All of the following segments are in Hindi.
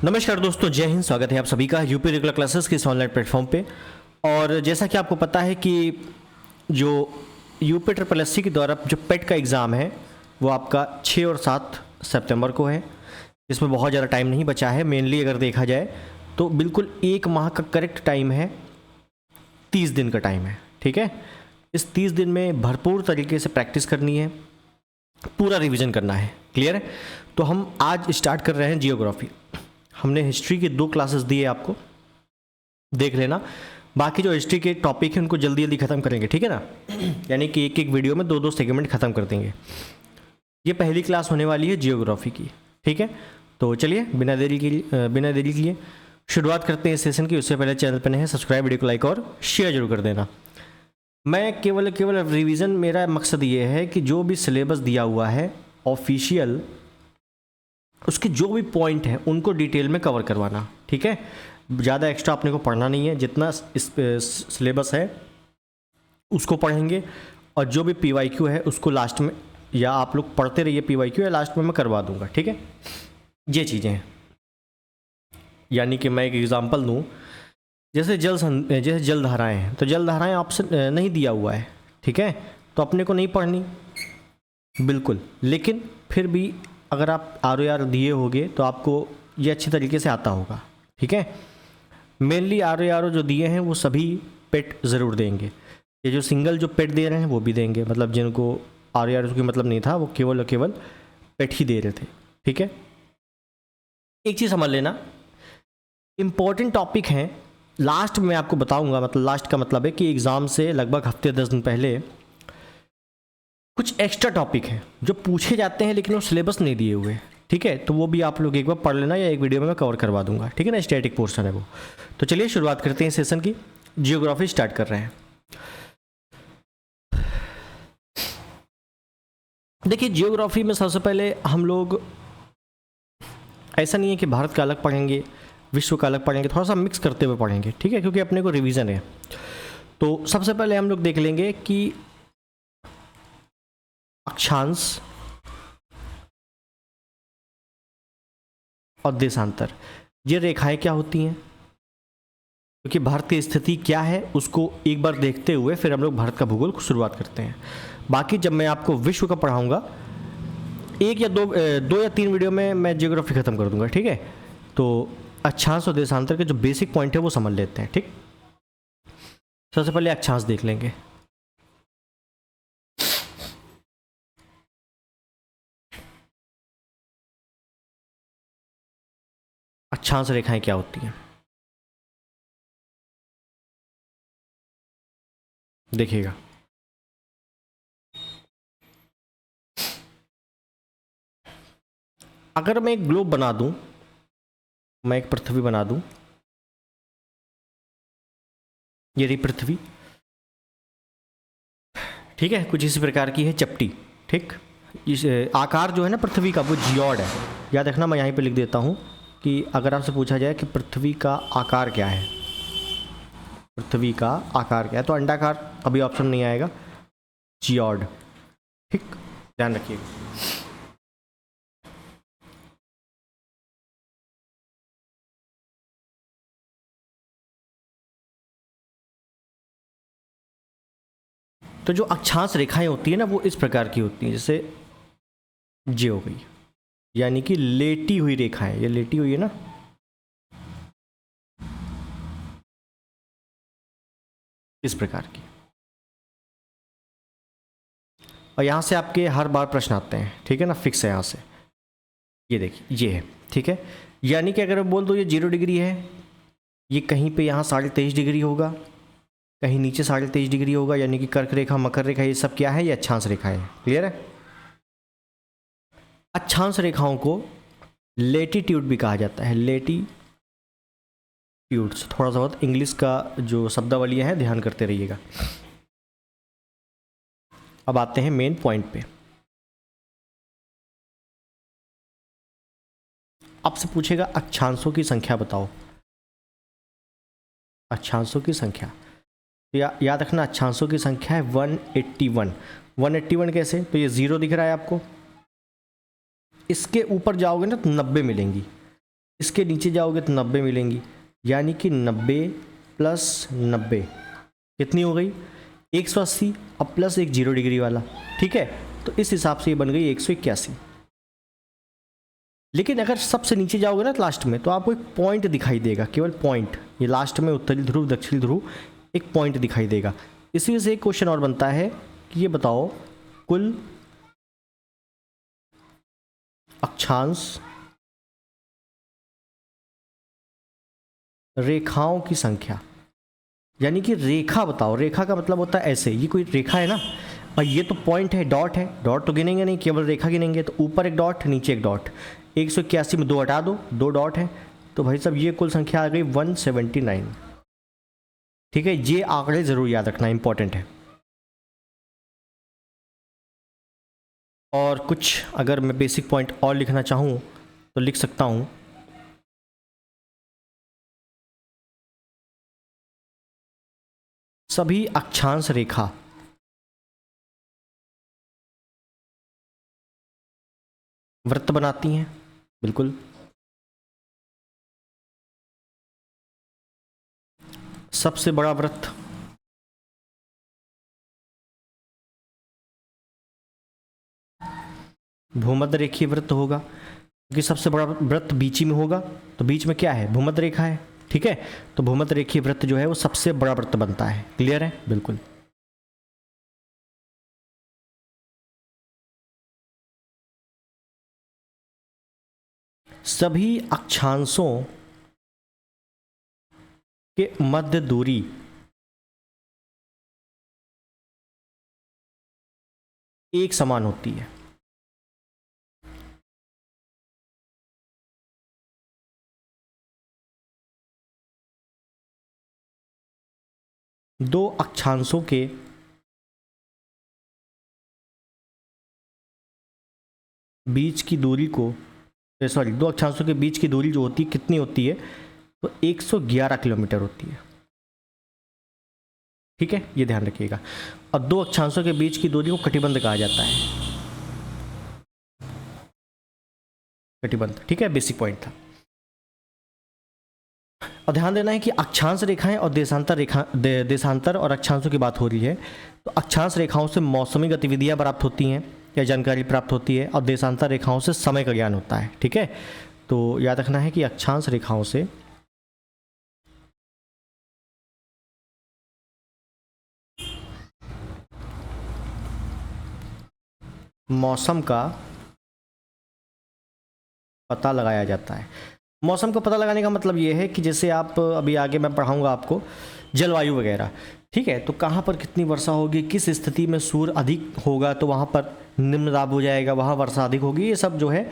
नमस्कार दोस्तों, जय हिंद। स्वागत है आप सभी का यूपी रेगुलर क्लासेस के इस ऑनलाइन प्लेटफॉर्म पे। और जैसा कि आपको पता है कि जो यूपी SSC के द्वारा जो पेट का एग्ज़ाम है वो आपका 6 और 7 सितंबर को है। इसमें बहुत ज़्यादा टाइम नहीं बचा है। मेनली अगर देखा जाए तो बिल्कुल 1 माह का करेक्ट टाइम है, 30 दिन का टाइम है। ठीक है, इस 30 दिन में भरपूर तरीके से प्रैक्टिस करनी है, पूरा रिवीजन करना है। क्लियर है? तो हम आज स्टार्ट कर रहे हैं जियोग्राफी। हमने हिस्ट्री के 2 क्लासेस दिए आपको, देख लेना। बाकी जो हिस्ट्री के टॉपिक हैं उनको जल्दी जल्दी ख़त्म करेंगे, ठीक है ना। यानी कि एक एक वीडियो में 2-2 सेगमेंट ख़त्म कर देंगे। ये पहली क्लास होने वाली है जियोग्राफी की, ठीक है। तो चलिए बिना देरी के लिए शुरुआत करते हैं इस सेशन की। उससे पहले चैनल पर नए हैं, सब्सक्राइब, वीडियो को लाइक और शेयर जरूर कर देना। मैं केवल रिवीजन, मेरा मकसद ये है कि जो भी सिलेबस दिया हुआ है ऑफिशियल, उसके जो भी पॉइंट हैं उनको डिटेल में कवर करवाना, ठीक है। ज़्यादा एक्स्ट्रा अपने को पढ़ना नहीं है, जितना सिलेबस है उसको पढ़ेंगे। और जो भी PYQ है उसको लास्ट में, या आप लोग पढ़ते रहिए PYQ, या लास्ट में मैं करवा दूंगा, ठीक है। ये चीज़ें हैं। यानी कि मैं एक एग्ज़ाम्पल दूँ, जैसे जल धाराएँ हैं, तो जल धाराएँ ऑप्शन नहीं दिया हुआ है, ठीक है, तो अपने को नहीं पढ़नी बिल्कुल। लेकिन फिर भी अगर आप ROR दिए होगे तो आपको ये अच्छी तरीके से आता होगा, ठीक है। मेनली ROR जो दिए हैं वो सभी पेट ज़रूर देंगे। ये जो सिंगल जो पेट दे रहे हैं वो भी देंगे, मतलब जिनको ROR की मतलब नहीं था वो केवल और केवल पेट ही दे रहे थे, ठीक है। एक चीज़ समझ लेना, इम्पॉर्टेंट टॉपिक हैं, लास्ट में आपको बताऊंगा। मतलब लास्ट का मतलब है कि एग्ज़ाम से लगभग हफ्ते 10 दिन पहले कुछ एक्स्ट्रा टॉपिक हैं जो पूछे जाते हैं लेकिन वो सिलेबस नहीं दिए हुए, ठीक है। तो वो भी आप लोग एक बार पढ़ लेना, या एक वीडियो में मैं कवर करवा दूंगा, ठीक है ना। स्टैटिक पोर्शन है वो। तो चलिए शुरुआत करते हैं सेशन की। जियोग्राफी स्टार्ट कर रहे हैं। देखिए, जियोग्राफी में सबसे पहले हम लोग, ऐसा नहीं है कि भारत का अलग पढ़ेंगे, विश्व का अलग पढ़ेंगे, थोड़ा सा मिक्स करते हुए पढ़ेंगे, ठीक है, क्योंकि अपने को रिवीजन है। तो सबसे पहले हम लोग देख लेंगे कि अक्षांश और देशांतर, ये रेखाएं क्या होती हैं, क्योंकि भारत की स्थिति क्या है उसको एक बार देखते हुए फिर हम लोग भारत का भूगोल को शुरुआत करते हैं। बाकी जब मैं आपको विश्व का पढ़ाऊंगा, 1 या 2 या 3 वीडियो में मैं जियोग्राफी ख़त्म कर दूंगा, ठीक है। तो अक्षांश और देशांतर के जो बेसिक पॉइंट है वो समझ लेते हैं, ठीक। सबसे पहले अक्षांश देख लेंगे। अक्षांश रेखाएं क्या होती हैं, देखिएगा। अगर मैं एक ग्लोब बना दूं, मैं एक पृथ्वी बना दूं, ये रही पृथ्वी, ठीक है, कुछ इसी प्रकार की है चपटी, ठीक। इस आकार जो है ना पृथ्वी का, वो जियोड है। याद रखना, मैं यहीं पे लिख देता हूं कि अगर आपसे पूछा जाए कि पृथ्वी का आकार क्या है, पृथ्वी का आकार क्या है, तो अंडाकार अभी ऑप्शन नहीं आएगा, जियोड, ठीक, ध्यान रखिएगा। तो जो अक्षांश रेखाएं होती है ना वो इस प्रकार की होती हैं, जैसे ये हो गई, यानी कि लेटी हुई रेखाएं, ये लेटी हुई है ना, इस प्रकार की। और यहाँ से आपके हर बार प्रश्न आते हैं, ठीक है ना, फिक्स है यहाँ से। ये देखिए, ये है, ठीक है। यानी कि अगर मैं बोल दूँ ये 0 डिग्री है, ये कहीं पे यहाँ 23.5 डिग्री होगा, कहीं नीचे 23.5 डिग्री होगा, यानी कि कर्क रेखा, मकर रेखा, ये सब क्या है, ये अक्षांश रेखा है। क्लियर है? अक्षांश रेखाओं को लेटीट्यूड भी कहा जाता है, लेटीट्यूड्स। थोड़ा सा बहुत इंग्लिश का जो शब्दावली है ध्यान करते रहिएगा। अब आते हैं मेन पॉइंट पे। आपसे पूछेगा अक्षांशों की संख्या बताओ, अक्षांशों की संख्या। तो याद रखना, अक्षांशों की संख्या है 181। 181 कैसे? तो ये 0 दिख रहा है आपको, इसके ऊपर जाओगे ना तो 90 मिलेंगी, इसके नीचे जाओगे तो 90 मिलेंगी, यानी कि 90 प्लस 90 कितनी हो गई 180, अब प्लस एक 0 डिग्री वाला, ठीक है। तो इस हिसाब से ये बन गई 181। लेकिन अगर सबसे नीचे जाओगे ना लास्ट में, तो आपको एक पॉइंट दिखाई देगा, केवल पॉइंट, ये लास्ट में उत्तरी ध्रुव दक्षिणी ध्रुव एक पॉइंट दिखाई देगा। इसी वजह से एक क्वेश्चन और बनता है कि ये बताओ कुल अक्षांश रेखाओं की संख्या, यानी कि रेखा बताओ। रेखा का मतलब होता है ऐसे, ये कोई रेखा है ना, और ये तो पॉइंट है, डॉट है, डॉट तो गिनेंगे नहीं, केवल रेखा गिनेंगे। तो ऊपर एक डॉट, नीचे एक डॉट, 181 में 2 हटा दो, 2 डॉट है, तो भाई साहब ये कुल संख्या आ गई 179। ठीक है, ये आंकड़े जरूर याद रखना, इंपॉर्टेंट है। और कुछ अगर मैं बेसिक पॉइंट और लिखना चाहूँ तो लिख सकता हूँ। सभी अक्षांश रेखा वृत्त बनाती हैं, बिल्कुल। सबसे बड़ा वृत्त भूमध्य रेखीय वृत्त होगा, क्योंकि सबसे बड़ा वृत्त बीच ही में होगा, तो बीच में क्या है, भूमध्य रेखा है, ठीक है। तो भूमध्य रेखीय वृत्त जो है वो सबसे बड़ा वृत्त बनता है। क्लियर है, बिल्कुल। सभी अक्षांशों के मध्य दूरी एक समान होती है। दो अक्षांशों के बीच की दूरी को, सॉरी, दो अक्षांशों के बीच की दूरी जो होती है कितनी होती है, तो 111 किलोमीटर होती है। ठीक है, ये ध्यान रखिएगा। और दो अक्षांशों के बीच की दूरी को कटिबंध कहा जाता है, कटिबंध। ठीक है, बेसिक पॉइंट था। और ध्यान देना है कि अक्षांश रेखाएं और देशांतर रेखा, देशांतर और अक्षांशों की बात हो रही है, तो अक्षांश रेखाओं से मौसमी गतिविधियां प्राप्त होती हैं या जानकारी प्राप्त होती है, और देशांतर रेखाओं से समय का ज्ञान होता है। ठीक है, तो याद रखना है कि अक्षांश रेखाओं से मौसम का पता लगाया जाता है। मौसम का पता लगाने का मतलब ये है कि जैसे आप अभी आगे मैं पढ़ाऊंगा आपको जलवायु वगैरह, ठीक है, तो कहाँ पर कितनी वर्षा होगी, किस स्थिति में सूर्य अधिक होगा तो वहाँ पर निम्न दाब हो जाएगा, वहाँ वर्षा अधिक होगी, ये सब जो है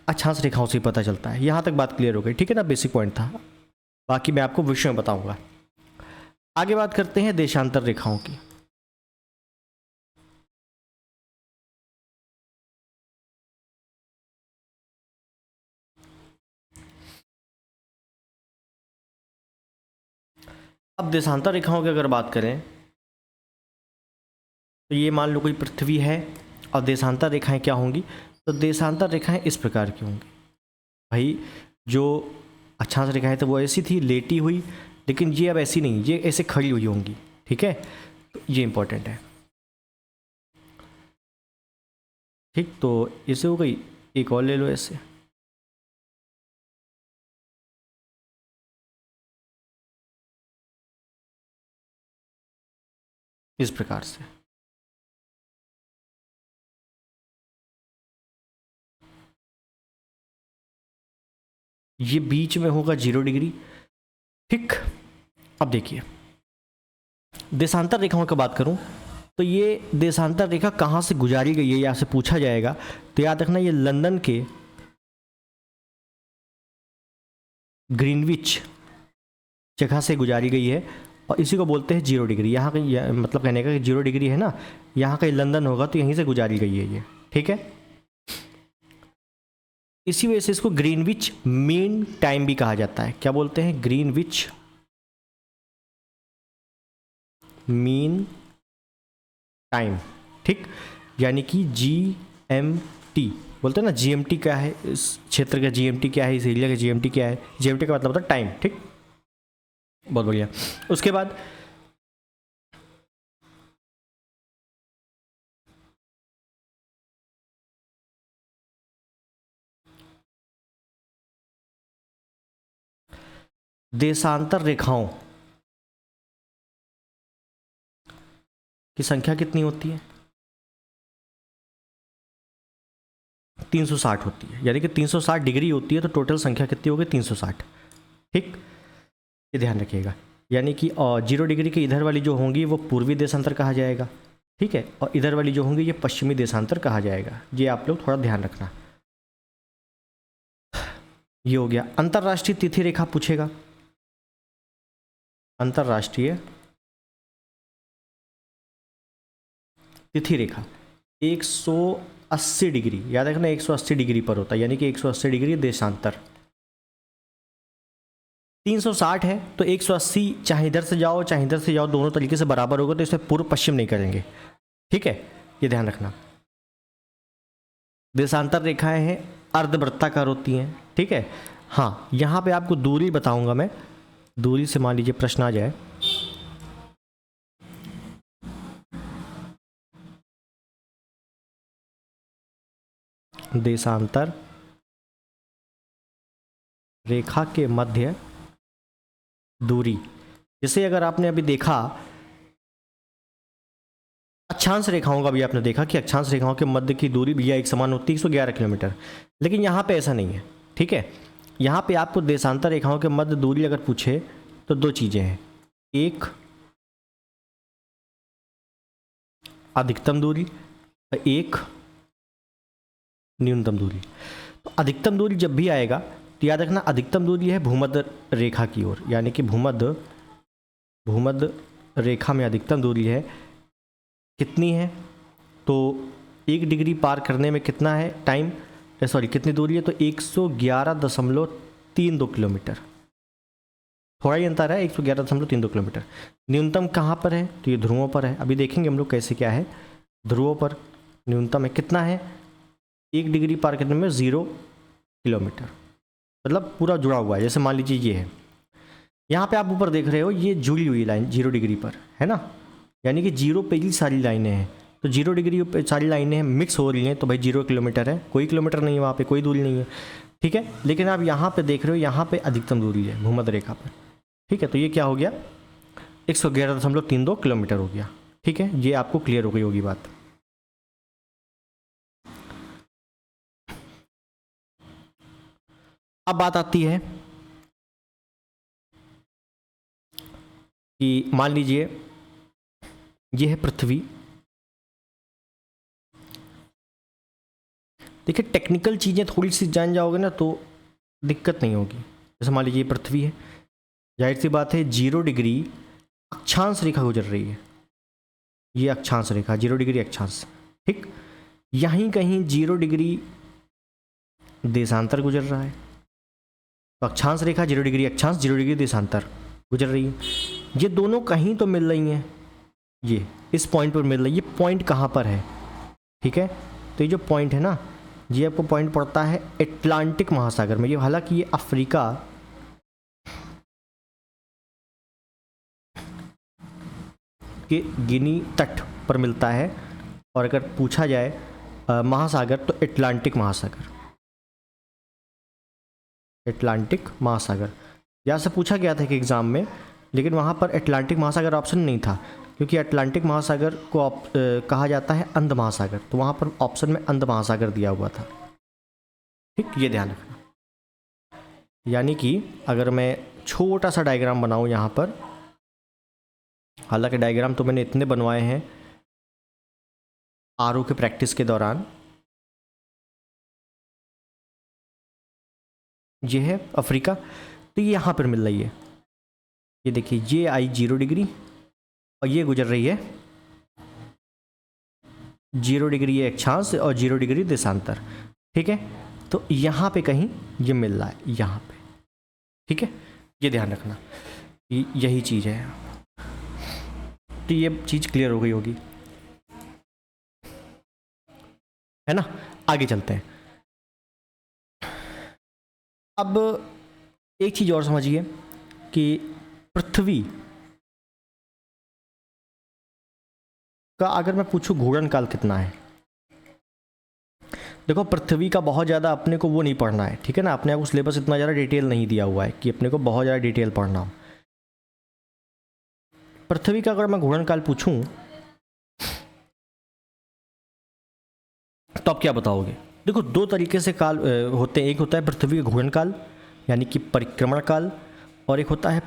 अक्षांश रेखाओं से पता चलता है। यहाँ तक बात क्लियर हो गई, ठीक है ना, बेसिक पॉइंट था। बाकी मैं आपको विषय में बताऊंगा। आगे बात करते हैं देशांतर रेखाओं की। अब देशांतर रेखाओं की अगर बात करें तो ये मान लो कोई पृथ्वी है और देशांतर रेखाएं क्या होंगी, तो देशांतर रेखाएं इस प्रकार की होंगी। भाई जो अक्षांश रेखाएं थी वो ऐसी थी, लेटी हुई, लेकिन ये अब ऐसी नहीं, ये ऐसे खड़ी हुई होंगी। ठीक है, तो ये इंपॉर्टेंट है। ठीक, तो इसे हो गई, एक और ले लो ऐसे। इस प्रकार से ये बीच में होगा 0 डिग्री। ठीक, अब देखिए देशांतर रेखाओं की बात करूं तो ये देशांतर रेखा कहाँ से गुजारी गई है, या आपसे पूछा जाएगा, तो याद रखना ये लंदन के ग्रीनविच जगह से गुजारी गई है, और इसी को बोलते हैं 0 डिग्री। यहाँ कहीं मतलब कहने का कि 0 डिग्री है ना, यहाँ कहीं लंदन होगा तो यहीं से गुजारी गई है ये। ठीक है, इसी वजह से इसको ग्रीनविच मीन टाइम भी कहा जाता है। क्या बोलते हैं, ग्रीनविच मीन टाइम। ठीक, यानी कि GMT बोलते हैं ना जीएमटी क्या है, इस क्षेत्र का जीएमटी क्या है, इस एरिया का जीएमटी क्या है। जीएमटी का मतलब होता है टाइम। ठीक, बहुत बढ़िया। उसके बाद देशांतर रेखाओं की संख्या कितनी होती है? 360 होती है, यानी कि 360 डिग्री होती है, तो टोटल संख्या कितनी होगी? 360। ठीक, ये ध्यान रखिएगा। यानी कि 0 डिग्री के इधर वाली जो होंगी वो पूर्वी देशांतर कहा जाएगा, ठीक है, और इधर वाली जो होंगी ये पश्चिमी देशांतर कहा जाएगा। ये आप लोग थोड़ा ध्यान रखना। ये हो गया। अंतरराष्ट्रीय तिथि रेखा पूछेगा। अंतरराष्ट्रीय तिथि रेखा 180 डिग्री, याद रखना 180 डिग्री पर होता है, यानी कि 180 डिग्री देशांतर। 360 है तो 180 चाहे इधर से जाओ चाहे इधर से जाओ, दोनों तरीके से बराबर होगा, तो इसमें पूर्व पश्चिम नहीं करेंगे। ठीक है, ये ध्यान रखना। देशांतर रेखाएं हैं अर्धवृत्ताकार होती हैं। ठीक है, हाँ, यहाँ पे आपको दूरी बताऊंगा मैं। दूरी से मान लीजिए प्रश्न आ जाए, देशांतर रेखा के मध्य दूरी, जैसे अगर आपने अभी देखा अक्षांश रेखाओं का भी आपने देखा कि अक्षांश रेखाओं के मध्य की दूरी भी एक समान होती है 111 किलोमीटर, लेकिन यहाँ पे ऐसा नहीं है। ठीक है, यहाँ पे आपको देशांतर रेखाओं के मध्य दूरी अगर पूछे तो दो चीज़ें हैं, एक अधिकतम दूरी और एक न्यूनतम दूरी। तो अधिकतम दूरी जब भी आएगा तो याद रखना अधिकतम दूरी है भूमध्य रेखा की ओर, यानी कि भूमध्य रेखा में अधिकतम दूरी है कितनी है, तो 1 डिग्री पार करने में कितना है टाइम, सॉरी कितनी दूरी है, तो 111.32 किलोमीटर। थोड़ा ही अंतर है, 111.32 किलोमीटर। न्यूनतम कहाँ पर है, तो ये ध्रुवों पर है। अभी देखेंगे हम लोग कैसे क्या है। ध्रुवों पर न्यूनतम है कितना है, 1 डिग्री पार करने में 0 किलोमीटर, मतलब पूरा जुड़ा हुआ है। जैसे मान लीजिए ये है, यहाँ पे आप ऊपर देख रहे हो ये जुड़ी हुई लाइन 0 डिग्री पर है ना, यानी कि 0 पे ही सारी लाइनें हैं, तो 0 डिग्री पे सारी लाइनें हैं मिक्स हो रही हैं, तो भाई 0 किलोमीटर है, कोई किलोमीटर नहीं है वहाँ पे, कोई दूरी नहीं है। ठीक है, लेकिन आप यहाँ पे देख रहे हो यहाँ पे अधिकतम दूरी है भूमध्य रेखा पर। ठीक है, तो ये क्या हो गया, 111.32 किलोमीटर हो गया। ठीक है, ये आपको क्लियर हो गई होगी बात। अब बात आती है कि मान लीजिए ये है पृथ्वी। देखिए टेक्निकल चीज़ें थोड़ी सी जान जाओगे ना तो दिक्कत नहीं होगी। जैसे मान लीजिए ये पृथ्वी है, जाहिर सी बात है 0 डिग्री अक्षांश रेखा गुजर रही है, ये अक्षांश रेखा 0 डिग्री अक्षांश। ठीक, यहीं कहीं 0 डिग्री देशांतर गुजर रहा है, तो अक्षांश रेखा 0 डिग्री अक्षांश 0 डिग्री देशांतर गुजर रही है। ये दोनों कहीं तो मिल रही हैं, ये इस पॉइंट पर मिल रही है। ये पॉइंट कहाँ पर है, ठीक है, तो ये जो पॉइंट है ना, ये आपको पॉइंट पड़ता है अटलांटिक महासागर में। ये हालांकि ये अफ्रीका के गिनी तट पर मिलता है, और अगर पूछा जाए महासागर तो अटलांटिक महासागर, अटलांटिक महासागर यहाँ से पूछा गया था कि एग्ज़ाम में, लेकिन वहाँ पर अटलांटिक महासागर ऑप्शन नहीं था, क्योंकि अटलांटिक महासागर को कहा जाता है अंध महासागर, तो वहाँ पर ऑप्शन में अंध महासागर दिया हुआ था। ठीक, ये ध्यान रखना। यानी कि अगर मैं छोटा सा डायग्राम बनाऊँ यहाँ पर, हालांकि डायग्राम तो मैंने इतने बनवाए हैं आरओ के प्रैक्टिस के दौरान। ये है अफ्रीका, तो ये यहाँ पर मिल रही है, ये देखिए ये आई 0 डिग्री और ये गुजर रही है 0 डिग्री ये अक्षांश और 0 डिग्री देशांतर। ठीक है, तो यहाँ पे कहीं ये मिल रहा है यहाँ पे। ठीक है, ये ध्यान रखना, यही चीज़ है, तो ये चीज़ क्लियर हो गई होगी, है ना। आगे चलते हैं। अब एक चीज़ और समझिए कि पृथ्वी का अगर मैं पूछूं घूर्णन काल कितना है, देखो पृथ्वी का बहुत ज़्यादा अपने को वो नहीं पढ़ना है, ठीक है ना, अपने आप को सिलेबस इतना ज़्यादा डिटेल नहीं दिया हुआ है कि अपने को बहुत ज़्यादा डिटेल पढ़ना हो। पृथ्वी का अगर मैं घूर्णन काल पूछूं तो आप क्या बताओगे? देखो दो तरीके से काल होते हैं, एक होता है पृथ्वी का घूर्णन काल यानी कि परिक्रमण काल, और एक होता है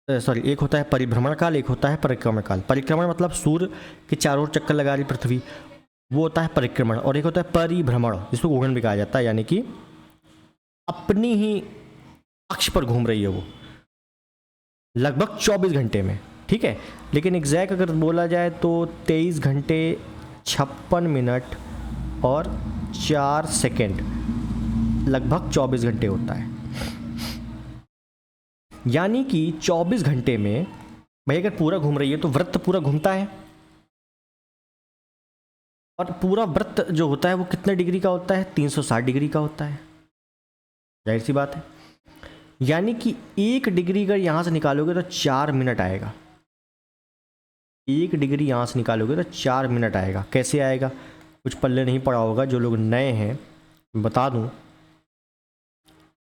एक होता है परिभ्रमण काल, एक होता है परिक्रमण काल। परिक्रमण मतलब सूर्य के चारों ओर चक्कर लगा रही पृथ्वी, वो होता है परिक्रमण, और एक होता है परिभ्रमण जिसको घूर्णन भी कहा जाता है, यानी कि अपनी ही अक्ष पर घूम रही है वो लगभग 24 घंटे में, ठीक है। लेकिन एग्जैक्ट अगर बोला जाए तो 23 घंटे 56 मिनट और 4 सेकेंड, लगभग 24 घंटे होता है। यानी कि 24 घंटे में भाई अगर पूरा घूम रही है तो वृत्त पूरा घूमता है, और पूरा वृत्त जो होता है वो कितने डिग्री का होता है? 360 डिग्री का होता है, जाहिर सी बात है। यानी कि 1 डिग्री अगर यहाँ से निकालोगे तो 4 मिनट आएगा। 1 डिग्री यहाँ से निकालोगे तो 4 मिनट आएगा। कैसे आएगा? कुछ पल्ले नहीं पड़ा होगा, जो लोग नए हैं बता दूं,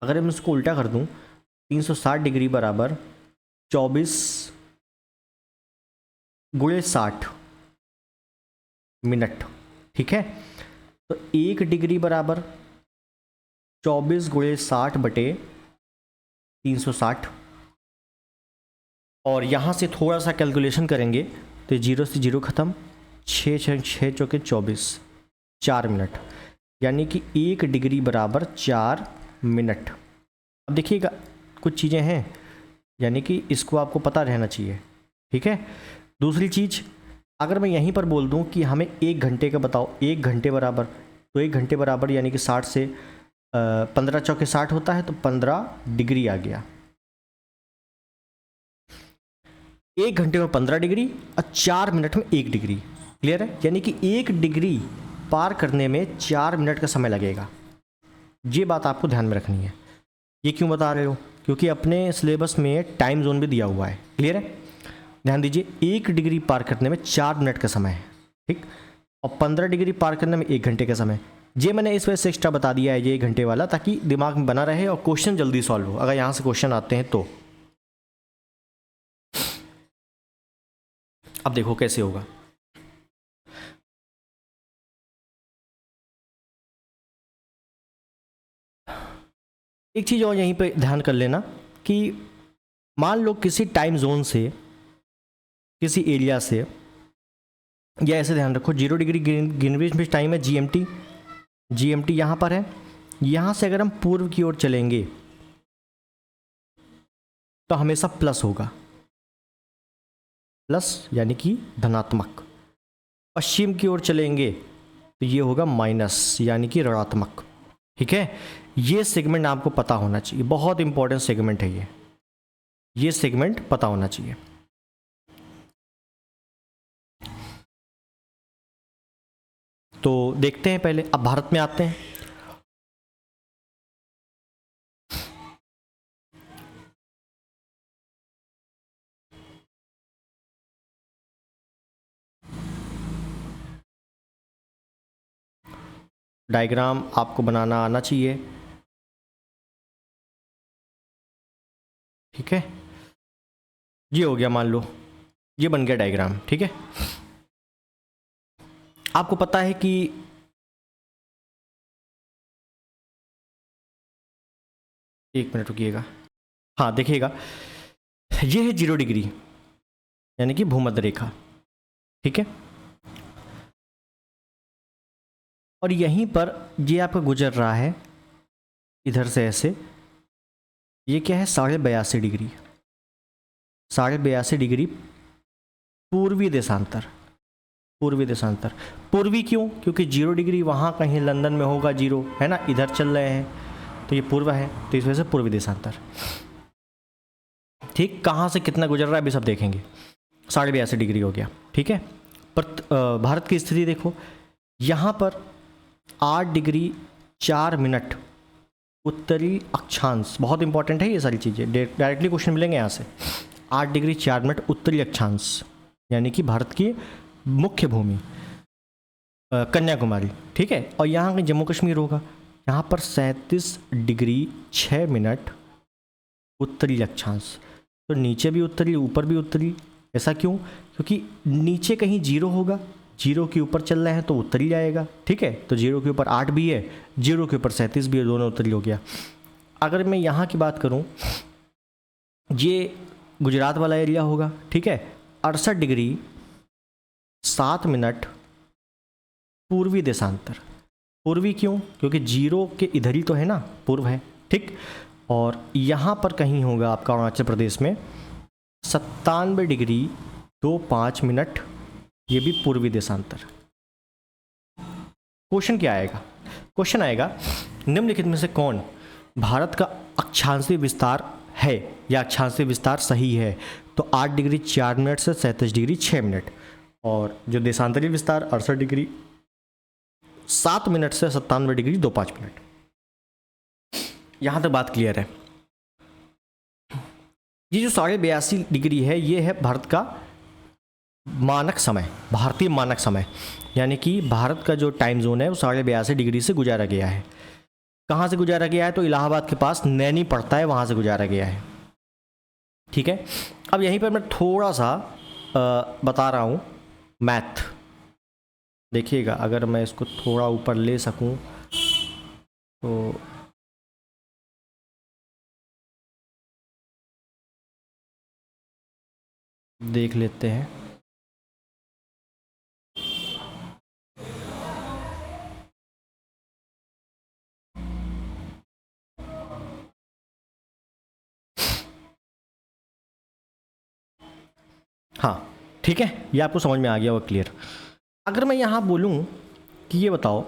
अगर मैं इसको उल्टा कर दूं 360 डिग्री बराबर 24 गुणे 60 मिनट, ठीक है। तो 1 डिग्री बराबर 24 गुणे 60 बटे 360, और यहाँ से थोड़ा सा कैलकुलेशन करेंगे तो 0 से 0 ख़त्म, 6 चौके 24, 4 मिनट, यानी कि 1 डिग्री बराबर 4 मिनट। अब देखिएगा कुछ चीज़ें हैं, यानी कि इसको आपको पता रहना चाहिए, ठीक है। दूसरी चीज़, अगर मैं यहीं पर बोल दूं कि हमें 1 घंटे का बताओ, 1 घंटे बराबर, तो 1 घंटे बराबर यानी कि 60 से 15 चौके 60 होता है, तो 15 डिग्री आ गया। 1 घंटे में 15 डिग्री और 4 मिनट में 1 डिग्री, क्लियर है। यानी कि 1 डिग्री पार करने में 4 मिनट का समय लगेगा। ये बात आपको ध्यान में रखनी है। ये क्यों बता रहे हो? क्योंकि अपने सिलेबस में टाइम जोन भी दिया हुआ है, क्लियर है। ध्यान दीजिए, 1 डिग्री पार करने में 4 मिनट का समय है, ठीक, और 15 डिग्री पार करने में 1 घंटे का समय। ये मैंने इस वजह से एक्स्ट्रा बता दिया है ये 1 घंटे वाला, ताकि दिमाग में बना रहे और क्वेश्चन जल्दी सॉल्व हो, अगर यहाँ से क्वेश्चन आते हैं तो। अब देखो कैसे होगा। एक चीज़ और यहीं पे ध्यान कर लेना कि मान लो किसी टाइम जोन से, किसी एरिया से, या ऐसे ध्यान रखो 0 डिग्री ग्रीनविच टाइम है GMT, GMT यहाँ पर है। यहाँ से अगर हम पूर्व की ओर चलेंगे तो हमेशा प्लस होगा, प्लस यानी कि धनात्मक। पश्चिम की ओर चलेंगे तो ये होगा माइनस यानी कि ऋणात्मक, ठीक है। ये सेगमेंट आपको पता होना चाहिए, बहुत इंपॉर्टेंट सेगमेंट है ये सेगमेंट पता होना चाहिए। तो देखते हैं पहले, अब भारत में आते हैं। डायग्राम आपको बनाना आना चाहिए, ठीक है। ये हो गया, मान लो ये बन गया डायग्राम, ठीक है। आपको पता है कि एक मिनट रुकिएगा, हाँ देखिएगा, ये है 0 डिग्री यानी कि भूमध्य रेखा, ठीक है। और यहीं पर ये आपका गुजर रहा है इधर से ऐसे, ये क्या है 82.5 डिग्री, 82.5 डिग्री पूर्वी देशांतर। पूर्वी देशांतर पूर्वी क्यों? क्योंकि 0 डिग्री वहाँ कहीं लंदन में होगा 0, है ना, इधर चल रहे हैं तो ये पूर्व है, तो इस वजह से पूर्वी देशांतर, ठीक। कहाँ से कितना गुजर रहा है अभी सब देखेंगे। 82.5 डिग्री हो गया, ठीक है। पर भारत की स्थिति देखो, यहाँ पर 8 डिग्री 4 मिनट उत्तरी अक्षांश, बहुत इंपॉर्टेंट है ये सारी चीज़ें, डायरेक्टली क्वेश्चन मिलेंगे यहाँ से। 8 डिग्री 4 मिनट उत्तरी अक्षांश, यानी कि भारत की मुख्य भूमि कन्याकुमारी, ठीक है। और यहाँ का जम्मू कश्मीर होगा, यहाँ पर 37 डिग्री 6 मिनट उत्तरी अक्षांश। तो नीचे भी उत्तरी, ऊपर भी उत्तरी। ऐसा क्यों? क्योंकि नीचे कहीं जीरो होगा, जीरो के ऊपर चल रहे हैं तो उत्तरी जाएगा, ठीक है। तो जीरो के ऊपर 8 भी है, जीरो के ऊपर 37 भी है, दोनों उत्तरी हो गया। अगर मैं यहाँ की बात करूँ, ये गुजरात वाला एरिया होगा, ठीक है। 68 डिग्री 7 मिनट पूर्वी देशांतर। पूर्वी क्यों? क्योंकि जीरो के इधर ही तो है ना, पूर्व है, ठीक। और यहाँ पर कहीं होगा आपका अरुणाचल प्रदेश में 97 डिग्री 25 मिनट, ये भी पूर्वी देशांतर। क्वेश्चन क्या आएगा? क्वेश्चन आएगा निम्नलिखित में से कौन भारत का अक्षांशीय विस्तार है या अक्षांशीय विस्तार सही है? तो 8 डिग्री 4 मिनट से 37 डिग्री 6 मिनट, और जो देशांतरीय विस्तार 68 डिग्री 7 मिनट से 97 डिग्री 25 मिनट। यहाँ तक बात क्लियर है। ये जो 82.5 डिग्री है, ये है भारत का मानक समय, भारतीय मानक समय, यानी कि भारत का जो टाइम जोन है वो 82.5 डिग्री से गुजारा गया है। कहाँ से गुजारा गया है? तो इलाहाबाद के पास नैनी पड़ता है, वहाँ से गुजारा गया है, ठीक है। अब यहीं पर मैं थोड़ा सा बता रहा हूँ मैथ, देखिएगा। अगर मैं इसको थोड़ा ऊपर ले सकूँ तो देख लेते हैं। हाँ, ठीक है, ये आपको समझ में आ गया, वो क्लियर। अगर मैं यहाँ बोलूँ कि ये बताओ,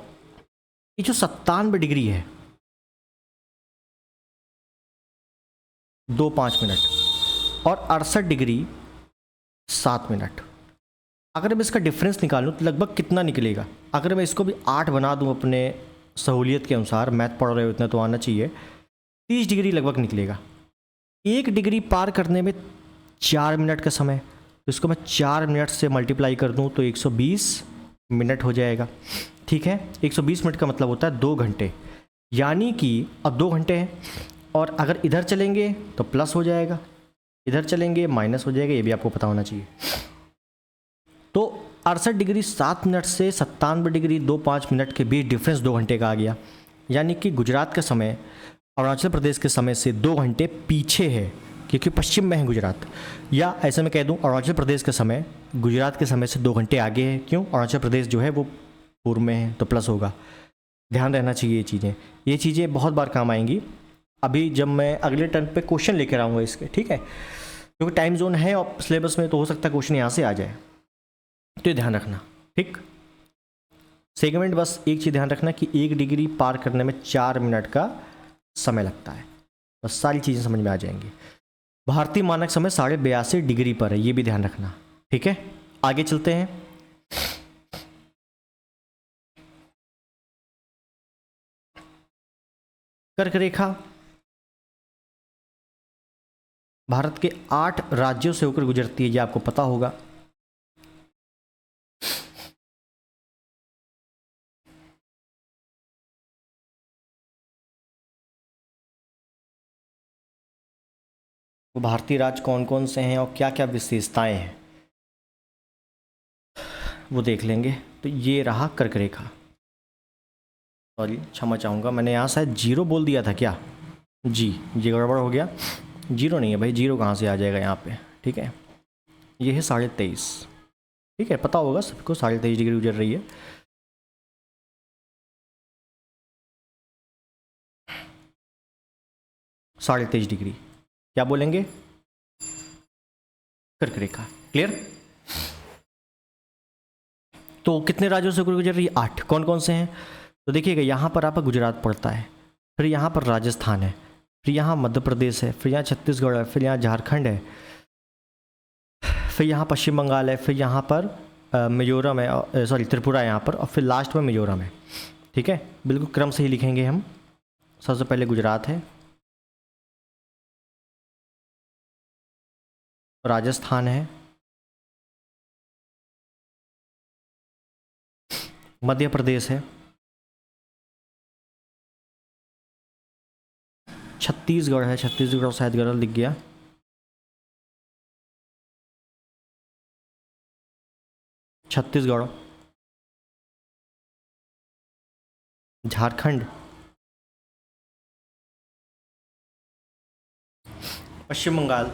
ये जो 97 डिग्री है 2-5 मिनट और 68 डिग्री 7 मिनट, अगर मैं इसका डिफरेंस निकालूँ तो लगभग कितना निकलेगा? अगर मैं इसको भी 8 बना दूँ अपने सहूलियत के अनुसार, मैथ पढ़ रहे हो इतना तो आना चाहिए, 30 डिग्री लगभग निकलेगा। 1 डिग्री पार करने में 4 मिनट का समय, तो इसको मैं 4 मिनट से मल्टीप्लाई कर दूँ तो 120 मिनट हो जाएगा, ठीक है। 120 मिनट का मतलब होता है 2 घंटे, यानी कि अब 2 घंटे हैं, और अगर इधर चलेंगे तो प्लस हो जाएगा, इधर चलेंगे माइनस हो जाएगा, ये भी आपको पता होना चाहिए। तो 68 डिग्री 7 मिनट से 97 डिग्री 2-5 मिनट के बीच डिफरेंस 2 घंटे का आ गया, यानी कि गुजरात का समय अरुणाचल प्रदेश के समय से 2 घंटे पीछे है, क्योंकि पश्चिम में है गुजरात। या ऐसे मैं कह दूं, अरुणाचल प्रदेश का समय गुजरात के समय से 2 घंटे आगे है। क्यों? अरुणाचल प्रदेश जो है वो पूर्व में है, तो प्लस होगा। ध्यान रहना चाहिए ये चीज़ें बहुत बार काम आएंगी। अभी जब मैं अगले टर्न पे क्वेश्चन लेकर आऊँगा इसके, ठीक है, क्योंकि टाइम जोन है और सिलेबस में, तो हो सकता है क्वेश्चन यहाँ से आ जाए, तो ये ध्यान रखना, ठीक। सेगमेंट बस एक चीज़ ध्यान रखना कि 1 डिग्री पार करने में 4 मिनट का समय लगता है, बस सारी चीज़ें समझ में आ जाएंगी। भारतीय मानक समय 82.5 डिग्री पर है, ये भी ध्यान रखना, ठीक है। आगे चलते हैं। कर्क रेखा भारत के 8 राज्यों से होकर गुजरती है, ये आपको पता होगा। वो भारतीय राज्य कौन कौन से हैं और क्या क्या विशेषताएं हैं वो देख लेंगे। तो ये रहा कर्क रेखा, सॉरी क्षमा चाहूँगा, मैंने यहाँ शायद 0 बोल दिया था क्या? जी, ये गड़बड़ हो गया। 0 नहीं है भाई, 0 कहाँ से आ जाएगा यहाँ पे, ठीक है। ये है 23.5, ठीक है, पता होगा सबको 23.5 डिग्री गुजर रही है। साढ़े 23 डिग्री क्या बोलेंगे? कर्क रेखा, क्लियर। तो कितने राज्यों से गुजर रही है? 8। कौन कौन से हैं? तो देखिएगा, यहाँ पर आपका गुजरात पड़ता है, फिर यहाँ पर राजस्थान है, फिर यहाँ मध्य प्रदेश है, फिर यहाँ छत्तीसगढ़ है, फिर यहाँ झारखंड है, फिर यहाँ पश्चिम बंगाल है, फिर यहाँ पर मिजोरम है, सॉरी त्रिपुरा है यहाँ पर, और फिर लास्ट में मिजोरम है, ठीक है। बिल्कुल क्रम से ही लिखेंगे हम, सबसे पहले गुजरात है, राजस्थान है, मध्य प्रदेश है, छत्तीसगढ़ है, छत्तीसगढ़ शायद गलत लिख गया, छत्तीसगढ़, झारखंड, पश्चिम बंगाल,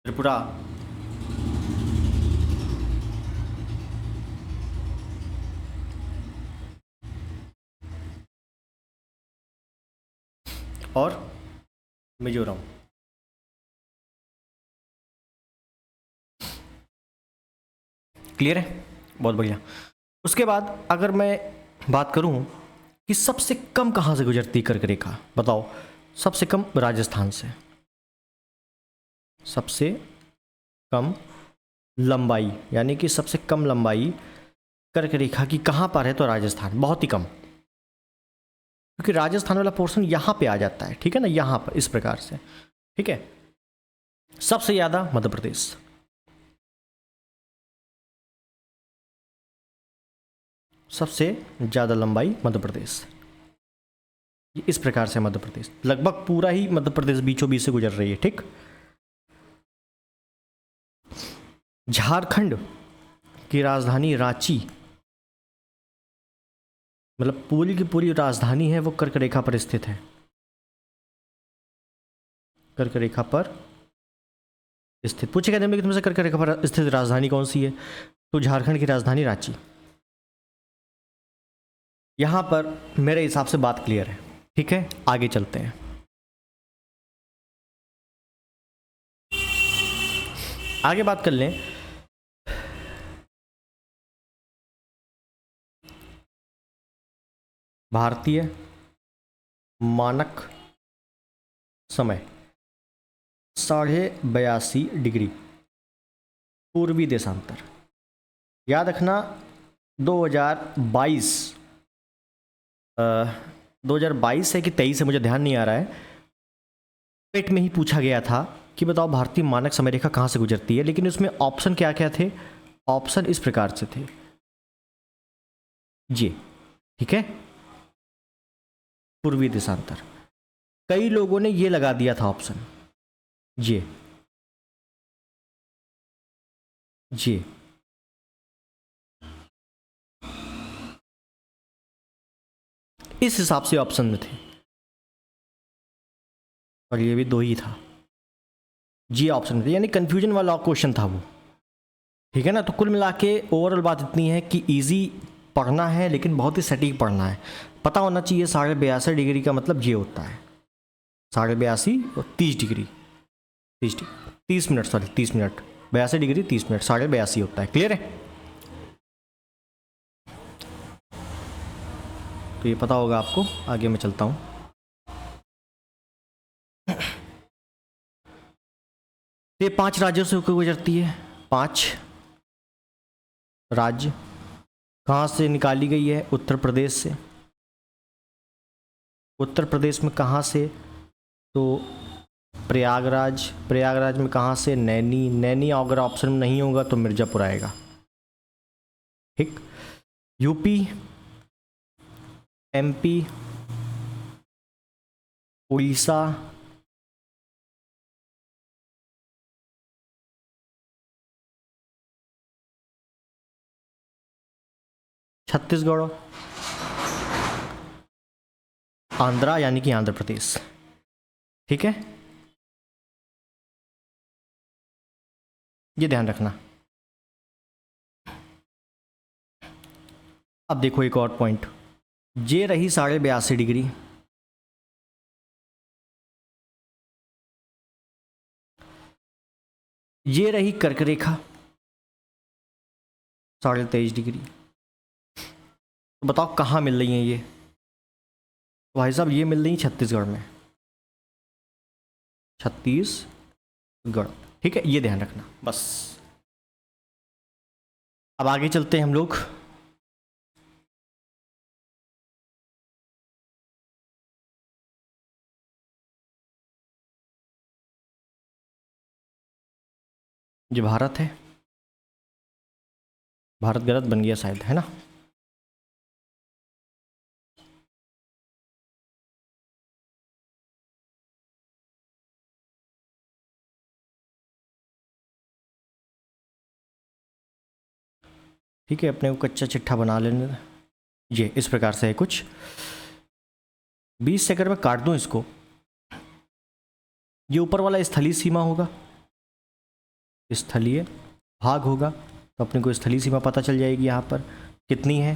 त्रिपुरा, और मिजोरम। क्लियर है? बहुत बढ़िया। उसके बाद अगर मैं बात करूं कि सबसे कम कहां से गुजरती कर्क रेखा, बताओ। सबसे कम राजस्थान से, सबसे कम लंबाई, यानी कि सबसे कम लंबाई कर्क रेखा की कहां पर है, तो राजस्थान, बहुत ही कम, क्योंकि राजस्थान वाला पोर्शन यहां पे आ जाता है, ठीक है ना, यहां पर इस प्रकार से, ठीक है। सबसे ज्यादा मध्य प्रदेश, सबसे ज्यादा लंबाई मध्य प्रदेश, इस प्रकार से मध्य प्रदेश, लगभग पूरा ही मध्य प्रदेश बीचों बीच से गुजर रही है, ठीक। झारखंड की राजधानी रांची, मतलब पूरी की पूरी राजधानी है वो कर्क रेखा पर स्थित है, कर्क रेखा पर स्थित। पूछेगा कि तुमसे कर्क रेखा पर स्थित राजधानी कौन सी है, तो झारखंड की राजधानी रांची। यहां पर मेरे हिसाब से बात क्लियर है, ठीक है। आगे चलते हैं। आगे बात कर लें भारतीय मानक समय 82.5 डिग्री पूर्वी देशांतर। याद रखना 2022 2022 है कि 23 है, मुझे ध्यान नहीं आ रहा है, पेट में ही पूछा गया था कि बताओ भारतीय मानक समय रेखा कहाँ से गुजरती है, लेकिन उसमें ऑप्शन क्या क्या थे, ऑप्शन इस प्रकार से थे जी, ठीक है, पूर्वी देशांतर। कई लोगों ने ये लगा दिया था ऑप्शन जी जी, इस हिसाब से ऑप्शन में थे, और ये भी 2 ही था जी ऑप्शन में थे, यानी कंफ्यूजन वाला क्वेश्चन था वो, ठीक है ना। तो कुल मिला के ओवरऑल बात इतनी है कि इजी पढ़ना है, लेकिन बहुत ही सटीक पढ़ना है, पता होना चाहिए 82.5 डिग्री का मतलब ये होता है, 82.5 और 30 degree, 30 minute, sorry 30 minute, 82 degree 30 minute, 82.5 होता है। क्लियर है? तो ये पता होगा आपको। आगे मैं चलता हूँ। ये 5 राज्यों से होकर गुजरती है, 5 राज्य। कहाँ से निकाली गई है? उत्तर प्रदेश से। उत्तर प्रदेश में कहाँ से? तो प्रयागराज। प्रयागराज में कहाँ से? नैनी। नैनी अगर ऑप्शन में नहीं होगा तो मिर्ज़ापुर आएगा, ठीक। यूपी, एमपी, उड़ीसा, छत्तीसगढ़, आंध्रा यानी कि आंध्र प्रदेश, ठीक है, ये ध्यान रखना। अब देखो एक और पॉइंट, ये रही 82.5 डिग्री, ये रही कर्क रेखा 23.5 डिग्री। तो बताओ कहाँ मिल रही हैं ये? भाई साहब ये मिल रही छत्तीसगढ़ में, छत्तीसगढ़, ठीक है, ये ध्यान रखना बस। अब आगे चलते हैं हम लोग। जो भारत है, भारत गलत बन गया शायद, है ना। ठीक है, अपने को कच्चा चिट्ठा बना लेने दें। ये इस प्रकार से है कुछ। 20 से अगर मैं काट दूं इसको, ये ऊपर वाला स्थलीय सीमा होगा, स्थलीय भाग होगा, तो अपने को स्थलीय सीमा पता चल जाएगी। यहाँ पर कितनी है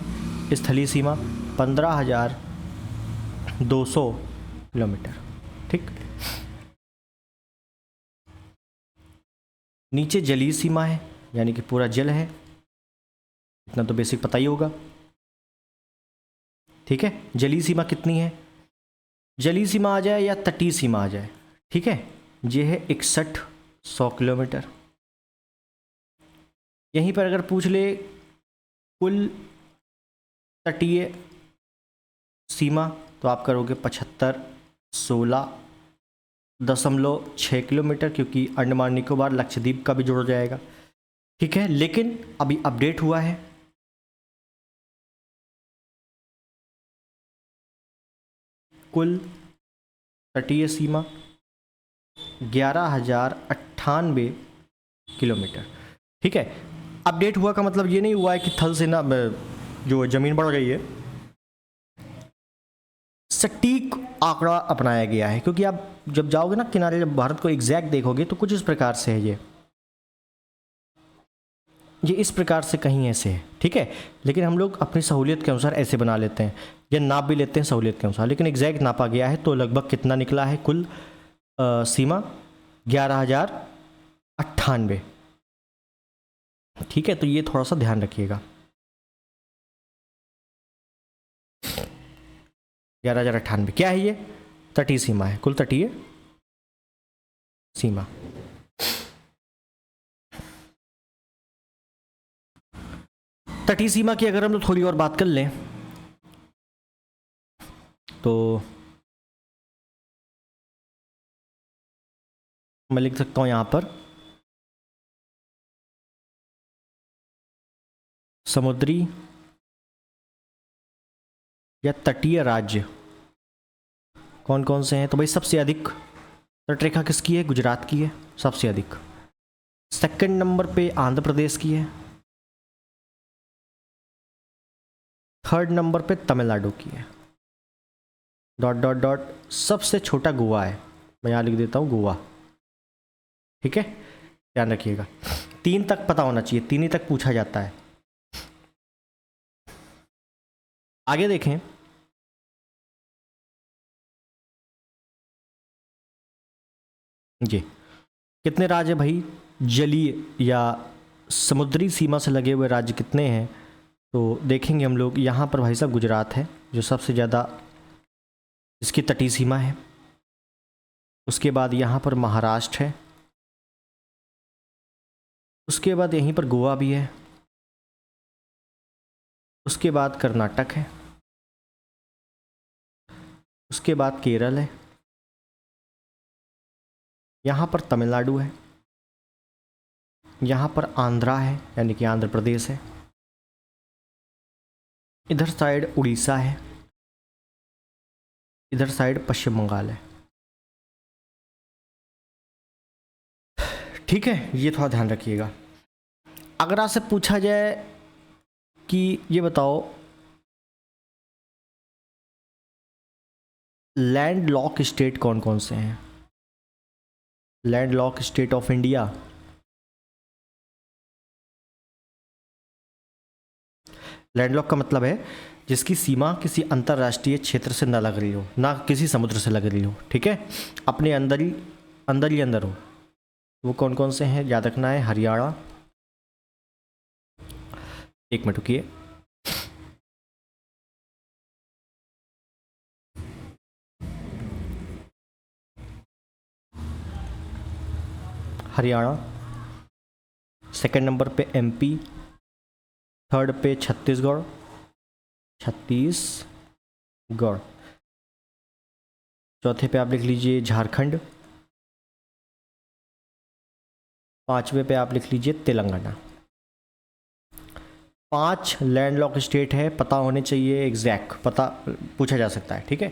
स्थलीय सीमा? 15,200 किलोमीटर। ठीक, नीचे जलीय सीमा है, यानी कि पूरा जल है, इतना तो बेसिक पता ही होगा। ठीक है, जलीय सीमा कितनी है? जलीय सीमा आ जाए या तटीय सीमा आ जाए, ठीक है, ये है 6100 किलोमीटर। यहीं पर अगर पूछ ले कुल तटीय सीमा, तो आप करोगे 75,16.6 किलोमीटर, क्योंकि अंडमान निकोबार लक्षद्वीप का भी जोड़ जाएगा। ठीक है, लेकिन अभी अपडेट हुआ है, कुल तटीय सीमा 11,098 किलोमीटर। ठीक है, अपडेट हुआ का मतलब ये नहीं हुआ है कि थल सेना जो ज़मीन बढ़ गई है, सटीक आंकड़ा अपनाया गया है। क्योंकि आप जब जाओगे ना किनारे, जब भारत को एग्जैक्ट देखोगे तो कुछ इस प्रकार से है, ये इस प्रकार से कहीं ऐसे है। ठीक है, लेकिन हम लोग अपनी सहूलियत के अनुसार ऐसे बना लेते हैं, या नाप भी लेते हैं सहूलियत के अनुसार, लेकिन एग्जैक्ट नापा गया है। तो लगभग कितना निकला है कुल सीमा? 11,098। ठीक है, तो ये थोड़ा सा ध्यान रखिएगा। 11,098 क्या है? ये तटीय सीमा है, कुल तटीय सीमा। तटीय सीमा की अगर हम लोग थोड़ी और बात कर लें तो मैं लिख सकता हूं यहां पर समुद्री या तटीय राज्य कौन कौन से हैं। तो भाई सबसे अधिक तटरेखा किसकी है? गुजरात की है सबसे अधिक। सेकंड नंबर पे आंध्र प्रदेश की है। थर्ड नंबर पे तमिलनाडु की है। डॉट डॉट डॉट सबसे छोटा गोवा है, मैं यहाँ लिख देता हूँ गोवा। ठीक है, ध्यान रखिएगा, 3 तक पता होना चाहिए, 3 ही तक पूछा जाता है। आगे देखें, जी कितने राज्य भाई जलीय या समुद्री सीमा से लगे हुए राज्य कितने हैं? तो देखेंगे हम लोग यहाँ पर भाई साहब गुजरात है जो सबसे ज़्यादा इसकी तटीय सीमा है। उसके बाद यहाँ पर महाराष्ट्र है, उसके बाद यहीं पर गोवा भी है, उसके बाद कर्नाटक है, उसके बाद केरल है, यहाँ पर तमिलनाडु है, यहाँ पर आंध्रा है यानी कि आंध्र प्रदेश है, इधर साइड उड़ीसा है, इधर साइड पश्चिम बंगाल है। ठीक है, ये थोड़ा ध्यान रखिएगा। अगर आपसे पूछा जाए कि ये बताओ लैंड लॉक स्टेट कौन कौन से हैं? Land lock state of India, landlock का मतलब है जिसकी सीमा किसी अंतर्राष्ट्रीय क्षेत्र से ना लग रही हो, ना किसी समुद्र से लग रही हो। ठीक है, अपने अंदर ही अंदर हो। वो कौन कौन से हैं याद रखना है। हरियाणा, एक मिनट रुकिए, हरियाणा, सेकंड नंबर पे एमपी, थर्ड पे छत्तीसगढ़, चौथे पे आप लिख लीजिए झारखंड, 5वें पे आप लिख लीजिए तेलंगाना। 5 लैंडलॉक स्टेट है, पता होने चाहिए, एग्जैक्ट पता पूछा जा सकता है, ठीक है।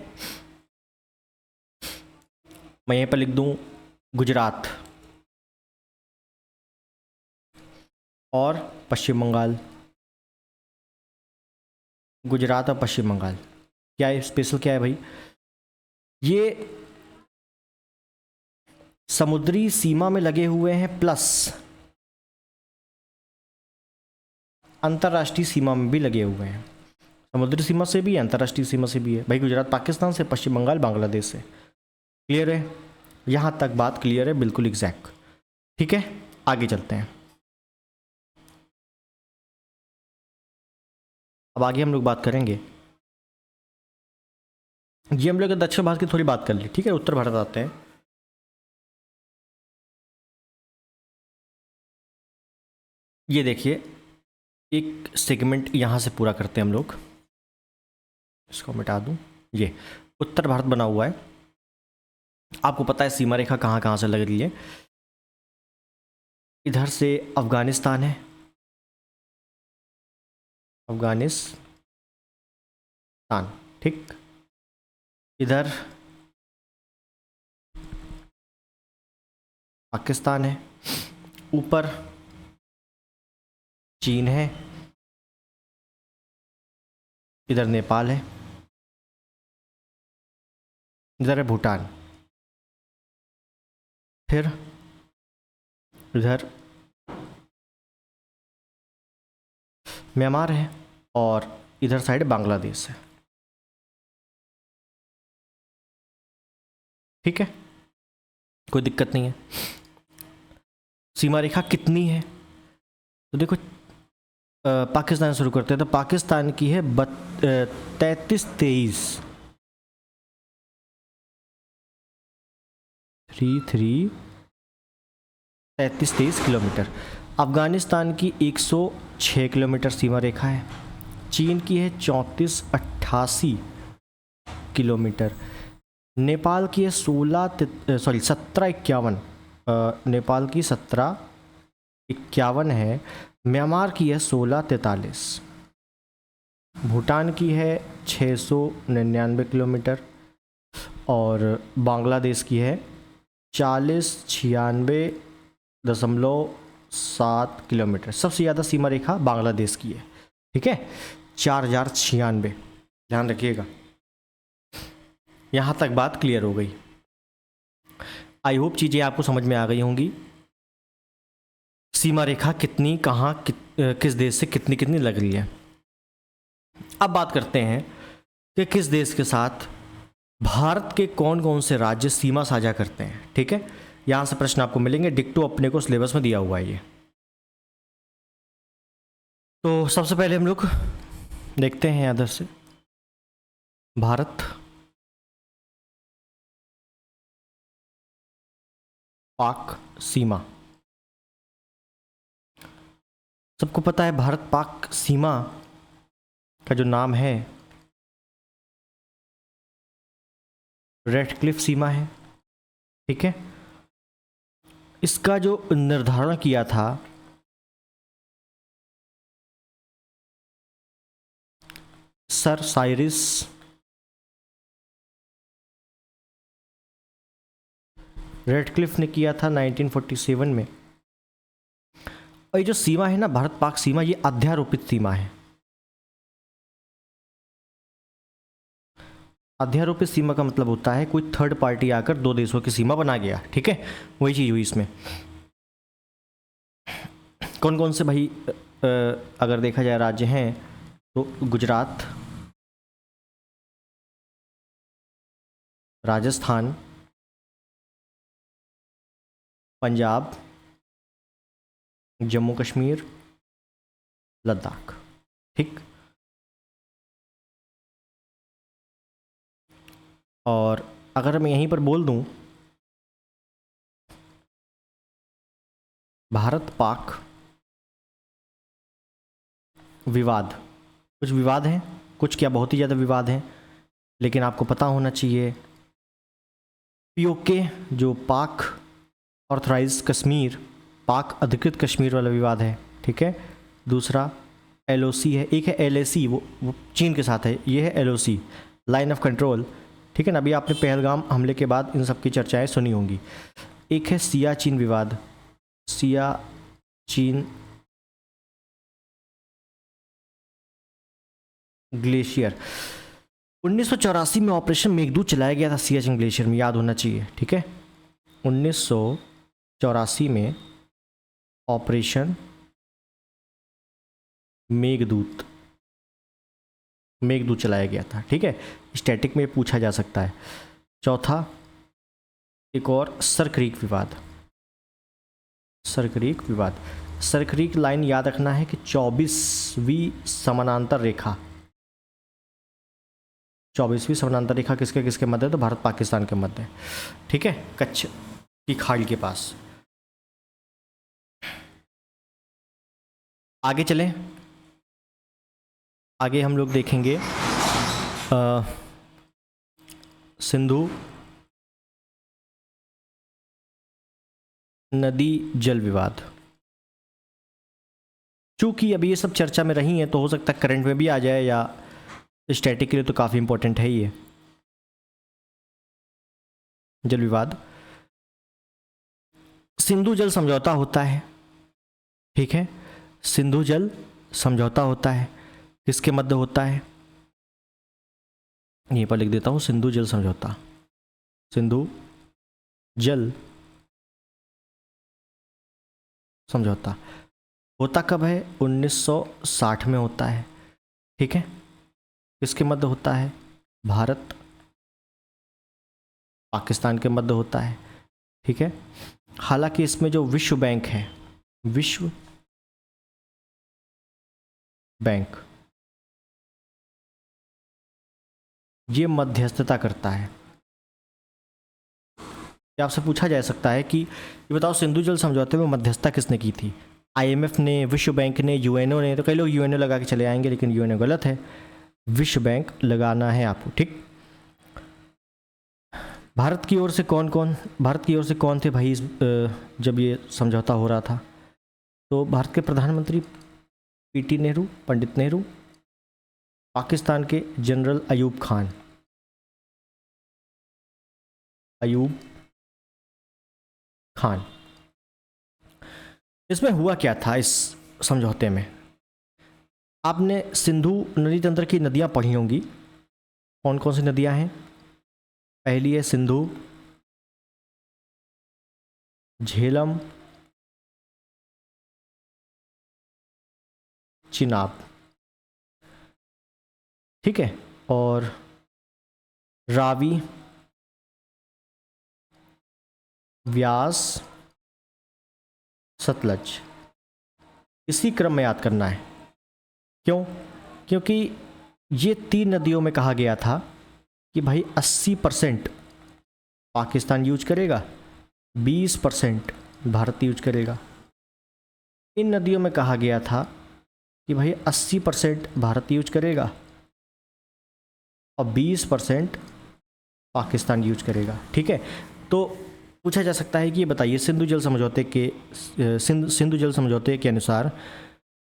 मैं यहीं पर लिख दूं गुजरात और पश्चिम बंगाल। गुजरात और पश्चिम बंगाल क्या है, स्पेशल क्या है भाई, ये समुद्री सीमा में लगे हुए हैं प्लस अंतर्राष्ट्रीय सीमा में भी लगे हुए हैं। समुद्री सीमा से भी है, अंतर्राष्ट्रीय सीमा से भी है भाई। गुजरात पाकिस्तान से, पश्चिम बंगाल बांग्लादेश से। क्लियर है, यहाँ तक बात क्लियर है, बिल्कुल एग्जैक्ट। ठीक है, आगे चलते हैं। अब आगे हम लोग बात करेंगे, ये हम लोग दक्षिण भारत की थोड़ी बात कर ली, ठीक है। उत्तर भारत आते हैं। ये देखिए, एक सेगमेंट यहाँ से पूरा करते हैं हम लोग, इसको मिटा दूँ। ये उत्तर भारत बना हुआ है, आपको पता है सीमा रेखा कहाँ कहाँ से लग रही है। इधर से अफगानिस्तान है, अफगानिस्तान, ठीक। इधर पाकिस्तान है, ऊपर चीन है, इधर नेपाल है, इधर है भूटान, फिर इधर म्यांमार है और इधर साइड बांग्लादेश है, ठीक है, कोई दिक्कत नहीं है। सीमा रेखा कितनी है तो देखो, पाकिस्तान से शुरू करते हैं। तो पाकिस्तान की है 33-23 किलोमीटर। अफगानिस्तान की 106 किलोमीटर सीमा रेखा है। चीन की है 34-88 किलोमीटर। नेपाल की है 17-51, नेपाल की 17-51 है। म्यांमार की है 16-43। भूटान की है 699 किलोमीटर और बांग्लादेश की है 4096.7 किलोमीटर। सबसे ज़्यादा सीमा रेखा बांग्लादेश की है, ठीक है, 4096, ध्यान रखिएगा। यहाँ तक बात क्लियर हो गई। आई होप चीज़ें आपको समझ में आ गई होंगी। सीमा रेखा कितनी कहाँ किस देश से कितनी कितनी लग रही है। अब बात करते हैं कि किस देश के साथ भारत के कौन कौन से राज्य सीमा साझा करते हैं, ठीक है। यहाँ से प्रश्न आपको मिलेंगे, डिक्टो अपने को सिलेबस में दिया हुआ है ये। तो सबसे पहले हम लोग देखते हैं इधर से, भारत पाक सीमा। सबको पता है भारत पाक सीमा का जो नाम है रेडक्लिफ सीमा है, ठीक है। इसका जो निर्धारण किया था सर साइरिस रेडक्लिफ ने किया था 1947 में। और ये जो सीमा है ना भारत पाक सीमा, ये अध्यारोपित सीमा है। अध्यारोपित सीमा का मतलब होता है कोई थर्ड पार्टी आकर दो देशों की सीमा बना गया, ठीक है, वही चीज़ हुई इसमें। कौन कौन से भाई अगर देखा जाए राज्य हैं तो गुजरात, राजस्थान, पंजाब, जम्मू कश्मीर, लद्दाख, ठीक। और अगर मैं यहीं पर बोल दूं भारत पाक विवाद, कुछ विवाद हैं, कुछ क्या बहुत ही ज़्यादा विवाद हैं, लेकिन आपको पता होना चाहिए पीओके जो पाक ऑर्थराइज कश्मीर पाक अधिकृत कश्मीर वाला विवाद है, ठीक है। दूसरा LOC है, एक है LAC, वो चीन के साथ है, ये है LOC, लाइन ऑफ कंट्रोल, ठीक है ना। अभी आपने पहलगाम हमले के बाद इन सब की चर्चाएं सुनी होंगी। एक है सियाचिन विवाद, सियाचिन ग्लेशियर। 1984 में ऑपरेशन मेघदूत चलाया गया था सियाचिन ग्लेशियर में, याद होना चाहिए, ठीक है। 1984 में ऑपरेशन मेघदूत चलाया गया था, ठीक है। स्टैटिक में पूछा जा सकता है। चौथा एक और सरक्रीक विवाद, सरक्रीक विवाद। सरक्रीक लाइन याद रखना है कि 24वीं समानांतर रेखा, 24वीं समानांतर रेखा किसके किसके मध्य है, तो भारत पाकिस्तान के मध्य है, ठीक है, कच्छ की खाड़ी के पास। आगे चलें, आगे हम लोग देखेंगे सिंधु नदी जल विवाद। चूंकि अभी ये सब चर्चा में रही हैं तो हो सकता है करंट में भी आ जाए, या स्टैटिक के लिए तो काफ़ी इंपॉर्टेंट है ये जल विवाद। सिंधु जल समझौता होता है, ठीक है। सिंधु जल समझौता होता है, किसके मध्य होता है, यहीं पर लिख देता हूं, सिंधु जल समझौता। सिंधु जल समझौता होता कब है, 1960 में होता है, ठीक है। किसके मध्य होता है, भारत पाकिस्तान के मध्य होता है, ठीक है। हालांकि इसमें जो विश्व बैंक है, विश्व बैंक, ये मध्यस्थता करता है। आपसे पूछा जा सकता है कि ये बताओ सिंधु जल समझौते में मध्यस्थता किसने की थी, IMF ने, विश्व बैंक ने, UNO ने। तो कई लोग UNO लगा के चले आएंगे, लेकिन UNO गलत है, विश्व बैंक लगाना है आपको, ठीक। भारत की ओर से कौन थे भाई जब ये समझौता हो रहा था, तो भारत के प्रधानमंत्री PT नेहरू, पंडित नेहरू, पाकिस्तान के जनरल अयूब खान, अयूब खान। इसमें हुआ क्या था इस समझौते में, आपने सिंधु नदी तंत्र की नदियां पढ़ी होंगी। कौन कौन सी नदियां हैं, पहली है सिंधु, झेलम, चिनाब, ठीक है, और रावी, व्यास, सतलज। इसी क्रम में याद करना है। क्यों, क्योंकि ये 3 नदियों में कहा गया था कि भाई 80% पाकिस्तान यूज करेगा, 20% भारत यूज करेगा। इन नदियों में कहा गया था कि भाई 80% भारत यूज करेगा और 20% पाकिस्तान यूज करेगा, ठीक है। तो पूछा जा सकता है कि ये बताइए सिंधु जल समझौते के अनुसार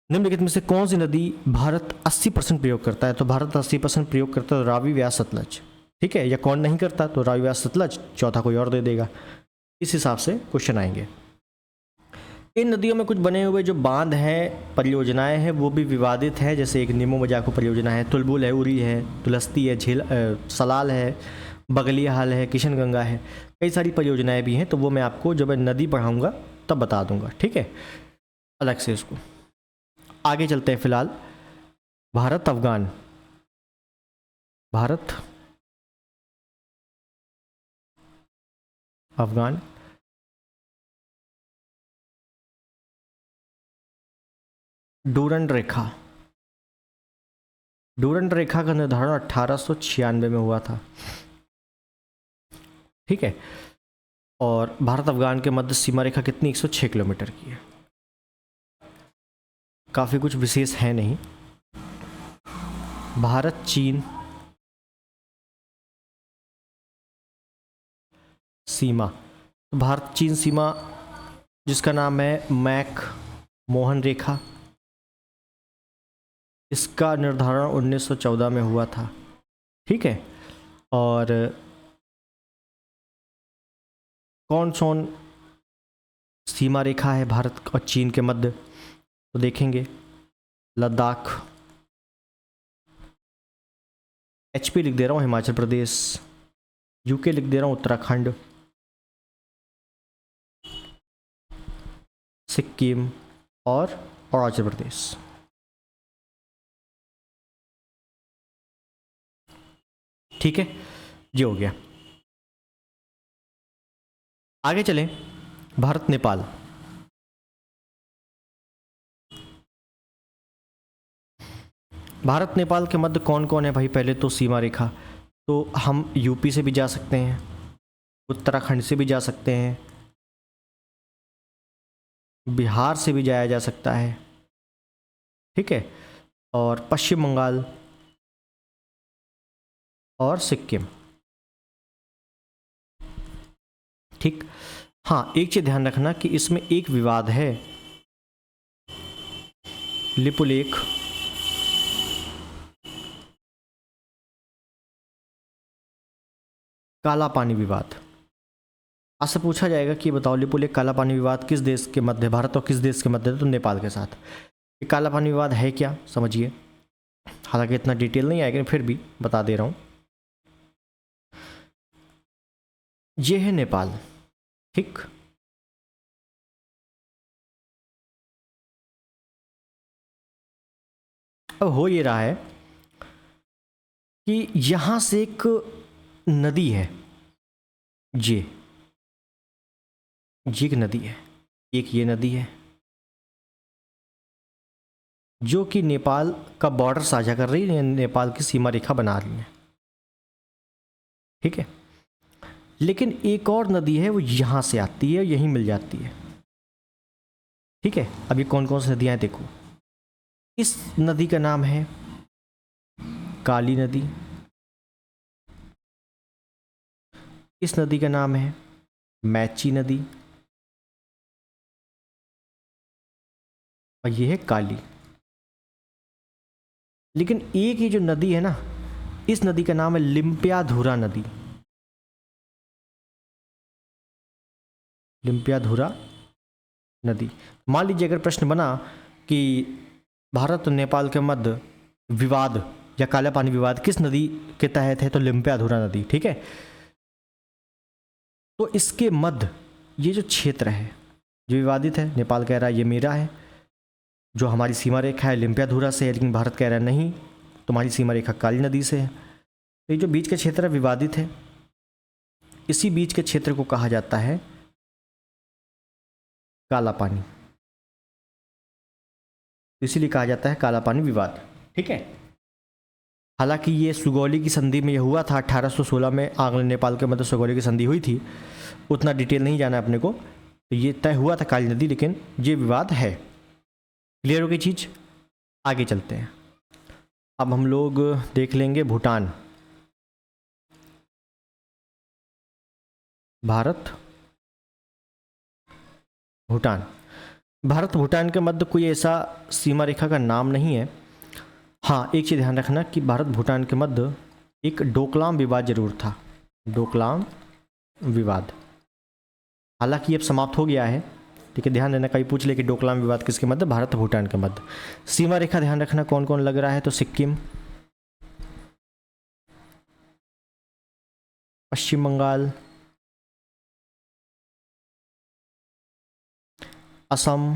निम्नलिखित में से कौन सी नदी भारत 80% प्रयोग करता है, तो भारत 80% प्रयोग करता है तो रावी, व्यास, सतलज, ठीक है। या कौन नहीं करता, तो रावी, व्यास, सतलज, चौथा कोई और दे देगा। इस हिसाब से क्वेश्चन आएंगे। इन नदियों में कुछ बने हुए जो बांध हैं, परियोजनाएं हैं, वो भी विवादित हैं। जैसे एक नीमो मजाको परियोजना है, तुलबुल है, उरी है, तुलस्ती है, सलाल है, बगलिया हाल है, किशनगंगा है, कई सारी परियोजनाएं भी हैं। तो वो मैं आपको जब मैं नदी पढ़ाऊँगा तब बता दूंगा, ठीक है, अलग से इसको। आगे चलते हैं। फिलहाल भारत अफगान, डूरंड रेखा का निर्धारण 1896 में हुआ था, ठीक है। और भारत अफगान के मध्य सीमा रेखा कितनी, 106 किलोमीटर की है। काफ़ी कुछ विशेष है नहीं। भारत चीन सीमा, भारत चीन सीमा जिसका नाम है मैक मोहन रेखा। इसका निर्धारण 1914 में हुआ था, ठीक है। और कौन कौन सीमा रेखा है भारत और चीन के मध्य, तो देखेंगे लद्दाख, HP लिख दे रहा हूँ हिमाचल प्रदेश, UK लिख दे रहा हूँ उत्तराखंड, सिक्किम और अरुणाचल प्रदेश। ठीक है, ये हो गया। आगे चलें, भारत नेपाल। भारत नेपाल के मध्य कौन कौन है भाई? पहले तो सीमा रेखा, तो हम यूपी से भी जा सकते हैं, उत्तराखंड से भी जा सकते हैं, बिहार से भी जाया जा सकता है, ठीक है, और पश्चिम बंगाल और सिक्किम। ठीक, हाँ एक चीज़ ध्यान रखना कि इसमें एक विवाद है, लिपुलेख, काला पानी विवाद। आपसे पूछा जाएगा कि बताओ लिपुलेख काला पानी विवाद किस देश के मध्य, भारत और किस देश के मध्य है? तो नेपाल के साथ। ये काला पानी विवाद है क्या, समझिए। हालांकि इतना डिटेल नहीं आएगा, फिर भी बता दे रहा हूँ। ये है नेपाल, ठीक। अब हो ये रहा है कि यहां से एक नदी है, ये एक नदी है, एक ये नदी है जो कि नेपाल का बॉर्डर साझा कर रही है, नेपाल की सीमा रेखा बना रही है, ठीक है। लेकिन एक और नदी है, वो यहां से आती है, यहीं मिल जाती है, ठीक है। अब ये कौन कौन सी नदियां हैं देखो। इस नदी का नाम है काली नदी, इस नदी का नाम है मैची नदी, और ये है काली। लेकिन एक ये जो नदी है ना, इस नदी का नाम है लिम्पियाधुरा नदी, लिम्पियाधुरा नदी। मान लीजिए अगर प्रश्न बना कि भारत और नेपाल के मध्य विवाद या काला पानी विवाद किस नदी के तहत है, तो लिम्पियाधुरा नदी, ठीक है। तो इसके मध्य ये जो क्षेत्र है जो विवादित है, नेपाल कह रहा है ये मेरा है, जो हमारी सीमा रेखा है लिम्पियाधुरा से है, लेकिन भारत कह रहा है नहीं, तुम्हारी सीमा रेखा काली नदी से है। तो ये जो बीच का क्षेत्र है विवादित है, इसी बीच के क्षेत्र को कहा जाता है काला पानी, इसीलिए कहा जाता है काला पानी विवाद, ठीक है। हालांकि ये सुगौली की संधि में ये हुआ था 1816 में, आंग्ल नेपाल के मध्य सुगौली की संधि हुई थी, उतना डिटेल नहीं जाना अपने को। तो ये तय हुआ था काली नदी, लेकिन ये विवाद है। क्लियर हो गई चीज़, आगे चलते हैं। अब हम लोग देख लेंगे भूटान। भारत भूटान, भारत भूटान के मध्य कोई ऐसा सीमा रेखा का नाम नहीं है। हाँ एक चीज़ ध्यान रखना कि भारत भूटान के मध्य एक डोकलाम विवाद जरूर था, डोकलाम विवाद। हालांकि ये अब समाप्त हो गया है, ठीक है। ध्यान देना, कहीं पूछ ले कि डोकलाम विवाद किसके मध्य, भारत भूटान के मध्य। सीमा रेखा ध्यान रखना कौन कौन लग रहा है, तो सिक्किम, पश्चिम बंगाल, असम,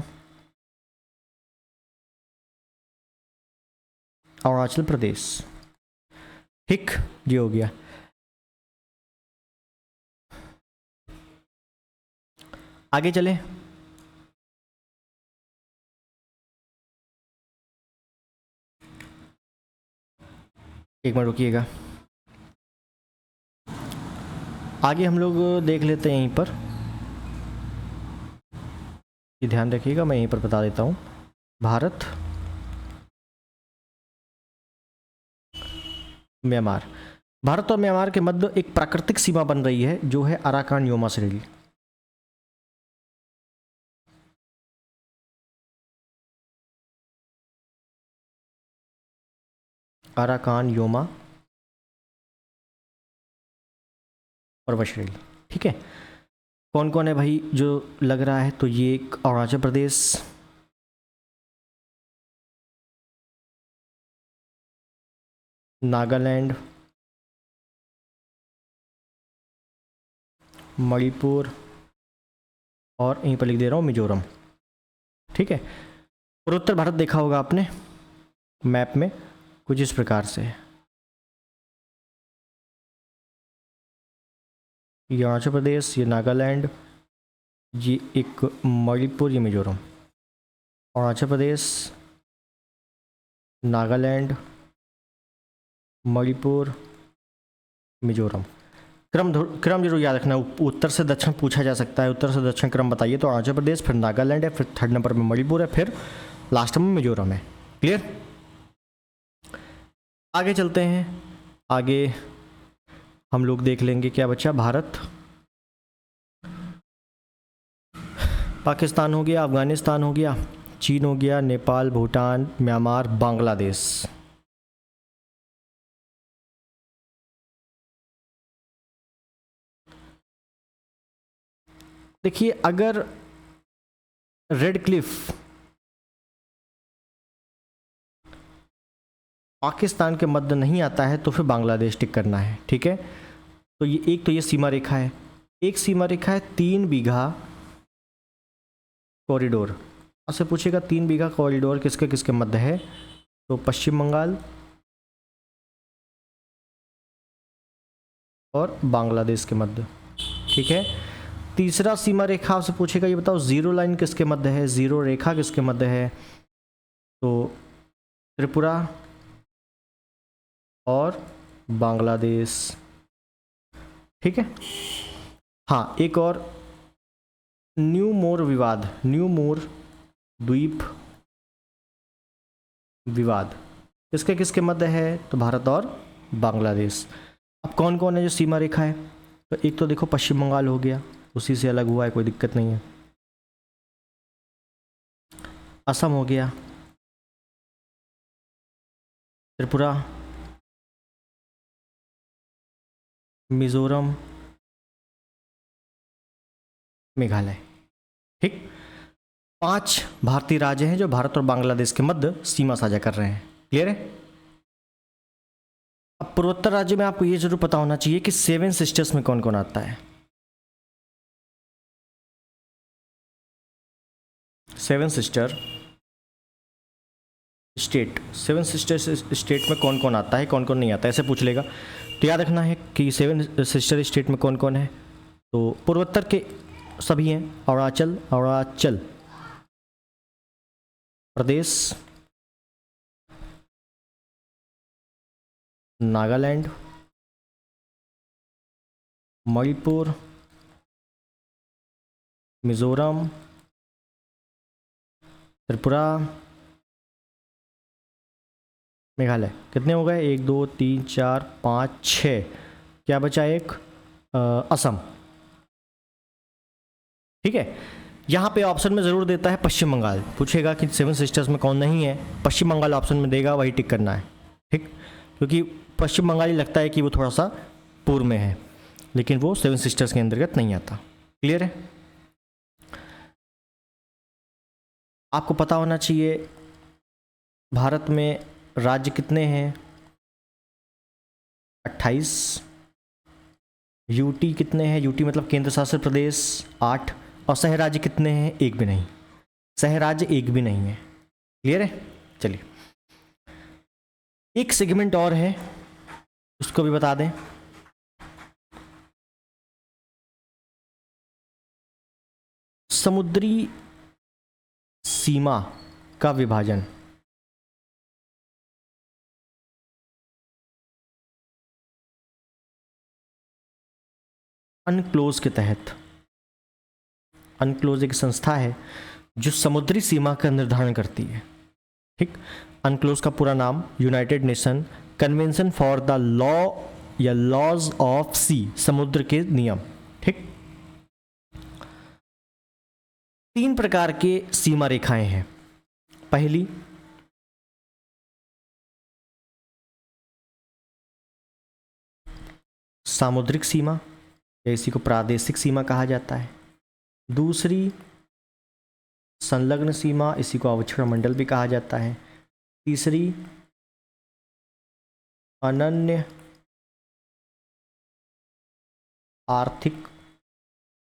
अरुणाचल प्रदेश, ठीक। ये हो गया। आगे चले, एक मिनट रुकिएगा। आगे हम लोग देख लेते हैं यहीं पर, ये ध्यान रखिएगा, मैं यहीं पर बता देता हूँ। भारत म्यांमार, भारत और म्यांमार के मध्य एक प्राकृतिक सीमा बन रही है जो है अराकान योमा श्रेणी। अराकान, योमा और वशरेल। ठीक है, कौन कौन है भाई जो लग रहा है? तो ये अरुणाचल प्रदेश, नागालैंड, मणिपुर और यहीं पर लिख दे रहा हूँ मिजोरम। ठीक है, पूर्वोत्तर भारत देखा होगा आपने मैप में, कुछ इस प्रकार से है। ये अरुणाचल प्रदेश, ये नागालैंड, ये एक मणिपुर, ये मिजोरम। अरुणाचल प्रदेश, नागालैंड, मणिपुर, मिजोरम। क्रम जरूर याद रखना, उत्तर से दक्षिण पूछा जा सकता है, उत्तर से दक्षिण क्रम बताइए। तो अरुणाचल प्रदेश, फिर नागालैंड है, फिर थर्ड नंबर में मणिपुर है, फिर लास्ट में मिजोरम है। क्लियर? आगे चलते हैं, आगे हम लोग देख लेंगे क्या बचा। भारत, पाकिस्तान हो गया, अफगानिस्तान हो गया, चीन हो गया, नेपाल, भूटान, म्यांमार, बांग्लादेश। देखिए, अगर रेड क्लिफ पाकिस्तान के मध्य नहीं आता है तो फिर बांग्लादेश टिक करना है। ठीक है, तो ये एक, तो ये सीमा रेखा है, एक सीमा रेखा है 3 बीघा कॉरिडोर। आपसे पूछेगा 3 बीघा कॉरिडोर किसके किसके मध्य है? तो पश्चिम बंगाल और बांग्लादेश के मध्य। ठीक है, तीसरा सीमा रेखा आपसे पूछेगा, ये बताओ जीरो लाइन किसके मध्य है, जीरो रेखा किसके मध्य है? तो त्रिपुरा और बांग्लादेश। ठीक है, हाँ, एक और, न्यू मोर विवाद, न्यू मोर द्वीप विवाद किसके किसके मध्य है? तो भारत और बांग्लादेश। अब कौन कौन है जो सीमा रेखा है? तो एक तो देखो पश्चिम बंगाल हो गया, उसी से अलग हुआ है, कोई दिक्कत नहीं है। असम हो गया, त्रिपुरा, मिजोरम, मेघालय। ठीक, 5 भारतीय राज्य हैं जो भारत और बांग्लादेश के मध्य सीमा साझा कर रहे हैं। क्लियर है? अब पूर्वोत्तर राज्य में आपको ये जरूर पता होना चाहिए कि 7 सिस्टर्स में कौन कौन आता है। 7 सिस्टर स्टेट, 7 सिस्टर स्टेट में कौन कौन आता है, कौन कौन नहीं आता है, ऐसे पूछ लेगा। तो याद रखना है कि 7 सिस्टर स्टेट में कौन कौन है। तो पूर्वोत्तर के सभी हैं, अरुणाचल प्रदेश, नागालैंड, मणिपुर, मिजोरम, त्रिपुरा, मेघालय। कितने हो गए? 1 2 3 4 5 6, क्या बचा? एक असम। ठीक है, यहाँ पे ऑप्शन में ज़रूर देता है पश्चिम बंगाल, पूछेगा कि 7 सिस्टर्स में कौन नहीं है, पश्चिम बंगाल ऑप्शन में देगा, वही टिक करना है। ठीक, क्योंकि पश्चिम बंगाल ही लगता है कि वो थोड़ा सा पूर्व में है, लेकिन वो 7 सिस्टर्स के अंतर्गत नहीं आता। क्लियर है? आपको पता होना चाहिए भारत में राज्य कितने हैं? 28। यूटी कितने हैं? यूटी मतलब केंद्र शासित प्रदेश, 8। और शहर राज्य कितने हैं? एक भी नहीं, शहर राज्य एक भी नहीं है। क्लियर है? चलिए, एक सेगमेंट और है, उसको भी बता दें। समुद्री सीमा का विभाजन। अनक्लोज के तहत, अनक्लोज एक संस्था है जो समुद्री सीमा का निर्धारण करती है। ठीक, अनक्लोज का पूरा नाम United nation convention for the law या लॉज ऑफ सी, समुद्र के नियम। ठीक, 3 प्रकार के सीमा रेखाएं हैं। पहली सामुद्रिक सीमा या इसी को प्रादेशिक सीमा कहा जाता है। दूसरी संलग्न सीमा, इसी को अवक्षेपण मंडल भी कहा जाता है। तीसरी अनन्य आर्थिक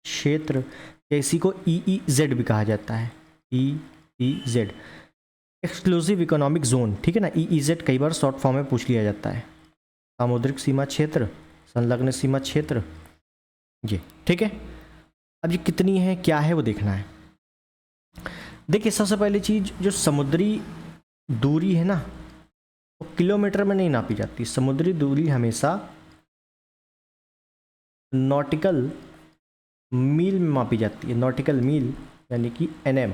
क्षेत्र या इसी को EEZ भी कहा जाता है। EEZ एक्सक्लूसिव इकोनॉमिक जोन, ठीक है ना। EEZ कई बार शॉर्ट फॉर्म में पूछ लिया जाता है। सामुद्रिक सीमा क्षेत्र, संलग्न सीमा क्षेत्र, ये ठीक है। अब ये कितनी है, क्या है, वो देखना है। देखिए सबसे पहली चीज, जो समुद्री दूरी है ना, वो किलोमीटर में नहीं नापी जाती। समुद्री दूरी हमेशा नॉटिकल मील में मापी जाती है। नॉटिकल मील यानी कि NM,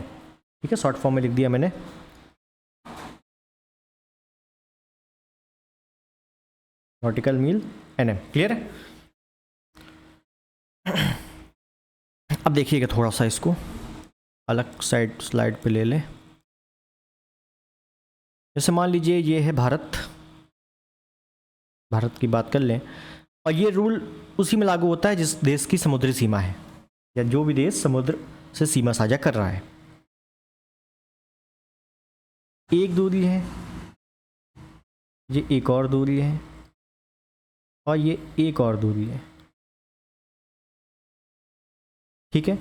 ठीक है, शॉर्ट फॉर्म में लिख दिया मैंने। नॉटिकल मील NM, क्लियर है। अब देखिएगा थोड़ा सा इसको अलग स्लाइड पे ले लें। जैसे मान लीजिए ये है भारत की बात कर लें, और ये रूल उसी में लागू होता है जिस देश की समुद्री सीमा है, या जो भी देश समुद्र से सीमा साझा कर रहा है। एक दूरी है, ये एक और दूरी है, और ये एक और दूरी है, ठीक है।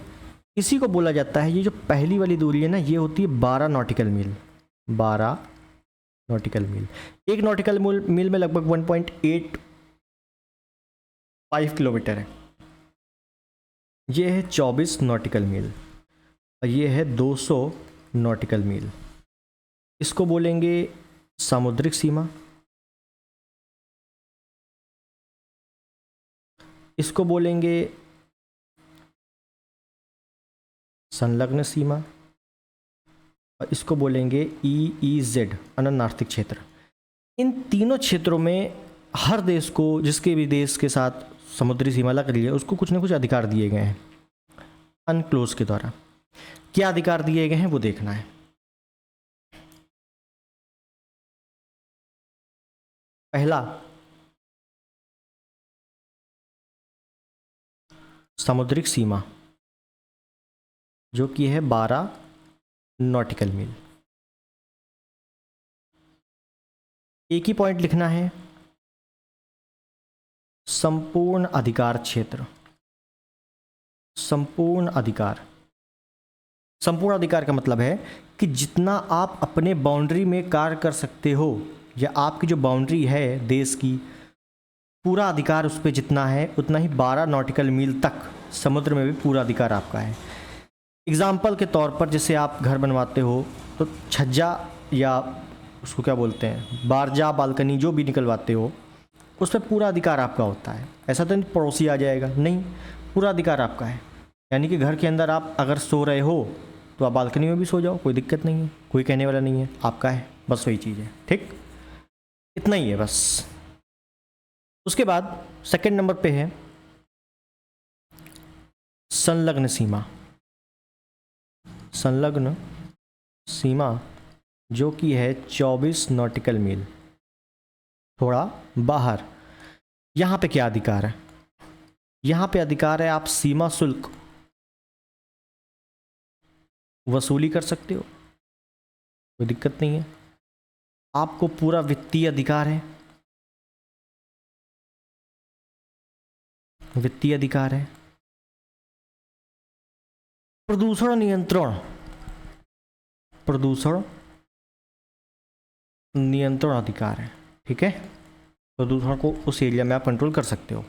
इसी को बोला जाता है, ये जो पहली वाली दूरी है ना, ये होती है 12 नॉटिकल मील। 12 नॉटिकल मील, एक नॉटिकल मील में लगभग 1.85 किलोमीटर है। ये है 24 नॉटिकल मील, और ये है 200 नॉटिकल मील। इसको बोलेंगे सामुद्रिक सीमा, इसको बोलेंगे संलग्न सीमा, और इसको बोलेंगे EEZ, अनन्य आर्थिक क्षेत्र। इन तीनों क्षेत्रों में हर देश को, जिसके भी देश के साथ समुद्री सीमा लग रही है, उसको कुछ ना कुछ अधिकार दिए गए हैं अनक्लोज के द्वारा। क्या अधिकार दिए गए हैं वो देखना है। पहला, समुद्रिक सीमा जो कि है 12 नॉटिकल मील। एक ही पॉइंट लिखना है, संपूर्ण अधिकार क्षेत्र। संपूर्ण अधिकार, संपूर्ण अधिकार का मतलब है कि जितना आप अपने बाउंड्री में कार्य कर सकते हो, या आपकी जो बाउंड्री है देश की, पूरा अधिकार उस पर जितना है उतना ही 12 नॉटिकल मील तक समुद्र में भी पूरा अधिकार आपका है। एग्जाम्पल के तौर पर, जैसे आप घर बनवाते हो तो छज्जा या उसको क्या बोलते हैं, बारजा, बालकनी, जो भी निकलवाते हो, उस पर पूरा अधिकार आपका होता है। ऐसा तो नहीं पड़ोसी आ जाएगा, नहीं, पूरा अधिकार आपका है। यानी कि घर के अंदर आप अगर सो रहे हो तो आप बालकनी में भी सो जाओ, कोई दिक्कत नहीं है, कोई कहने वाला नहीं है, आपका है। बस वही चीज़ है, ठीक, इतना ही है बस। उसके बाद सेकंड नंबर पे है संलग्न सीमा। संलग्न सीमा जो कि है 24 नॉटिकल मील, थोड़ा बाहर। यहाँ पे क्या अधिकार है? यहाँ पे अधिकार है आप सीमा शुल्क वसूली कर सकते हो, कोई दिक्कत नहीं है। आपको पूरा वित्तीय अधिकार है, वित्तीय अधिकार है। प्रदूषण नियंत्रण, प्रदूषण नियंत्रण अधिकार है, ठीक है। प्रदूषण को उस एरिया में आप कंट्रोल कर सकते हो।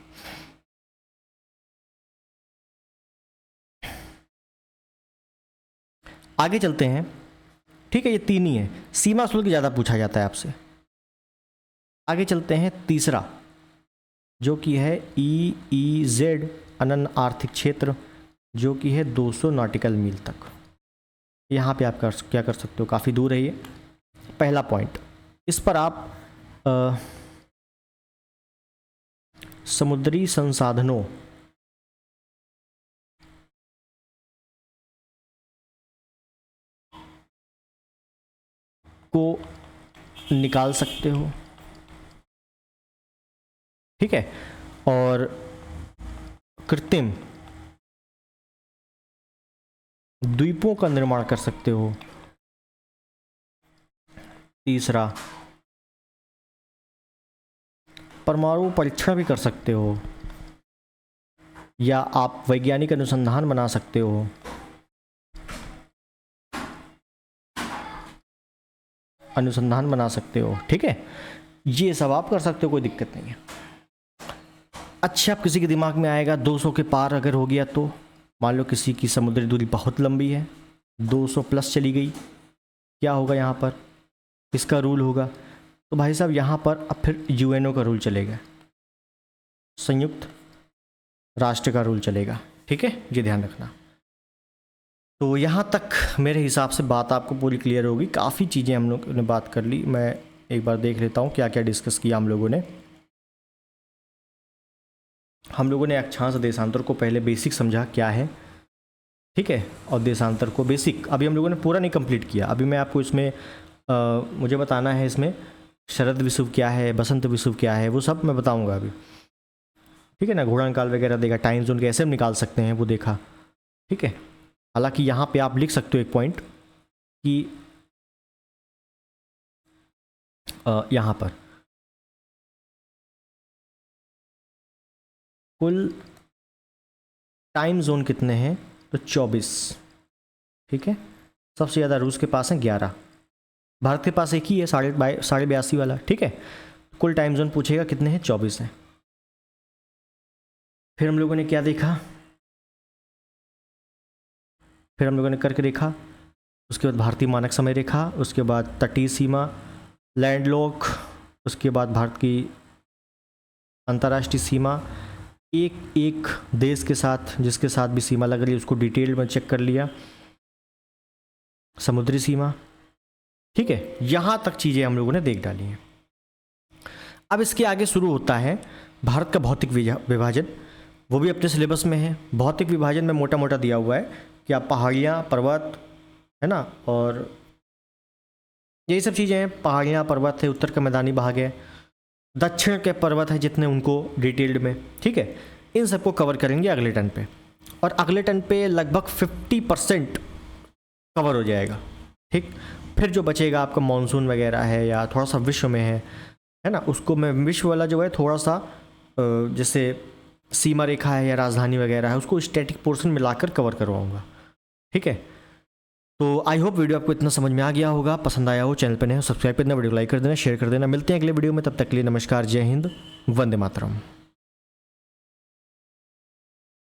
आगे चलते हैं, ठीक है, ये तीन ही है। सीमा शुल्क ज़्यादा पूछा जाता है आपसे। आगे चलते हैं, तीसरा जो कि है EEZ, अनन्य आर्थिक क्षेत्र, जो कि है 200 नॉटिकल मील तक। यहाँ पे आप क्या कर सकते हो, काफ़ी दूर है ये। पहला पॉइंट, इस पर आप समुद्री संसाधनों को निकाल सकते हो, ठीक है। और कृत्रिम द्वीपों का निर्माण कर सकते हो। तीसरा, परमाणु परीक्षण भी कर सकते हो, या आप वैज्ञानिक अनुसंधान बना सकते हो। अनुसंधान बना सकते हो, ठीक है, ये सब आप कर सकते हो, कोई दिक्कत नहीं है। अच्छा, अब किसी के दिमाग में आएगा 200 के पार अगर हो गया तो, मान लो किसी की समुद्री दूरी बहुत लंबी है, 200 प्लस चली गई, क्या होगा यहाँ पर, किसका रूल होगा? तो भाई साहब यहाँ पर अब फिर यूएनओ का रूल चलेगा, संयुक्त राष्ट्र का रूल चलेगा, ठीक है, ये ध्यान रखना। तो यहाँ तक मेरे हिसाब से बात आपको पूरी क्लियर होगी। काफ़ी चीज़ें हम लोग ने बात कर ली, मैं एक बार देख लेता हूँ क्या क्या डिस्कस किया हम लोगों ने। हम लोगों ने अक्षांश देशांतर को पहले बेसिक समझा क्या है, ठीक है, और देशांतर को बेसिक अभी हम लोगों ने पूरा नहीं कंप्लीट किया। अभी मैं आपको इसमें मुझे बताना है इसमें शरद विषुव क्या है, बसंत विषुव क्या है, वो सब मैं बताऊंगा अभी, ठीक है ना। घूर्णन काल वगैरह देखा, टाइम जोन कैसे हम निकाल सकते हैं वो देखा, ठीक है। हालांकि यहाँ पे आप लिख सकते हो एक पॉइंट कि यहाँ पर कुल टाइम जोन कितने हैं, तो 24, ठीक है। सबसे ज़्यादा रूस के पास है 11, भारत के पास एक ही है 82.5 वाला, ठीक है। कुल टाइम जोन पूछेगा कितने हैं, 24 हैं। फिर हम लोगों ने क्या देखा, फिर हम लोगों ने करके देखा, उसके बाद भारतीय मानक समय रेखा, उसके बाद तटीय सीमा, लैंडलॉक, उसके बाद भारत की अंतर्राष्ट्रीय सीमा, एक एक देश के साथ जिसके साथ भी सीमा लग रही है उसको डिटेल में चेक कर लिया, समुद्री सीमा, ठीक है। यहाँ तक चीज़ें हम लोगों ने देख डाली हैं। अब इसके आगे शुरू होता है भारत का भौतिक विभाजन, वो भी अपने सिलेबस में है। भौतिक विभाजन में मोटा मोटा दिया हुआ है कि आप पहाड़ियाँ, पर्वत, है ना, और यही सब चीज़ें हैं। पहाड़ियाँ, पर्वत है, उत्तर का मैदानी भाग है, दक्षिण के पर्वत है जितने, उनको डिटेल्ड में, ठीक है। इन सबको कवर करेंगे अगले टर्न पे, और अगले टर्न पे लगभग 50% कवर हो जाएगा, ठीक। फिर जो बचेगा आपका मानसून वगैरह है या थोड़ा सा विश्व में है ना, उसको मैं विश्व वाला जो है थोड़ा सा जैसे सीमा रेखा है या राजधानी वगैरह है, उसको स्टैटिक पोर्शन मिलाकर कवर करवाऊंगा, ठीक है। तो आई होप वीडियो आपको इतना समझ में आ गया होगा। पसंद आया हो, चैनल पर नए हो सब्सक्राइब कर देना, वीडियो लाइक कर देना, शेयर कर देना। मिलते हैं अगले वीडियो में, तब तक के लिए नमस्कार, जय हिंद, वंदे मातरम।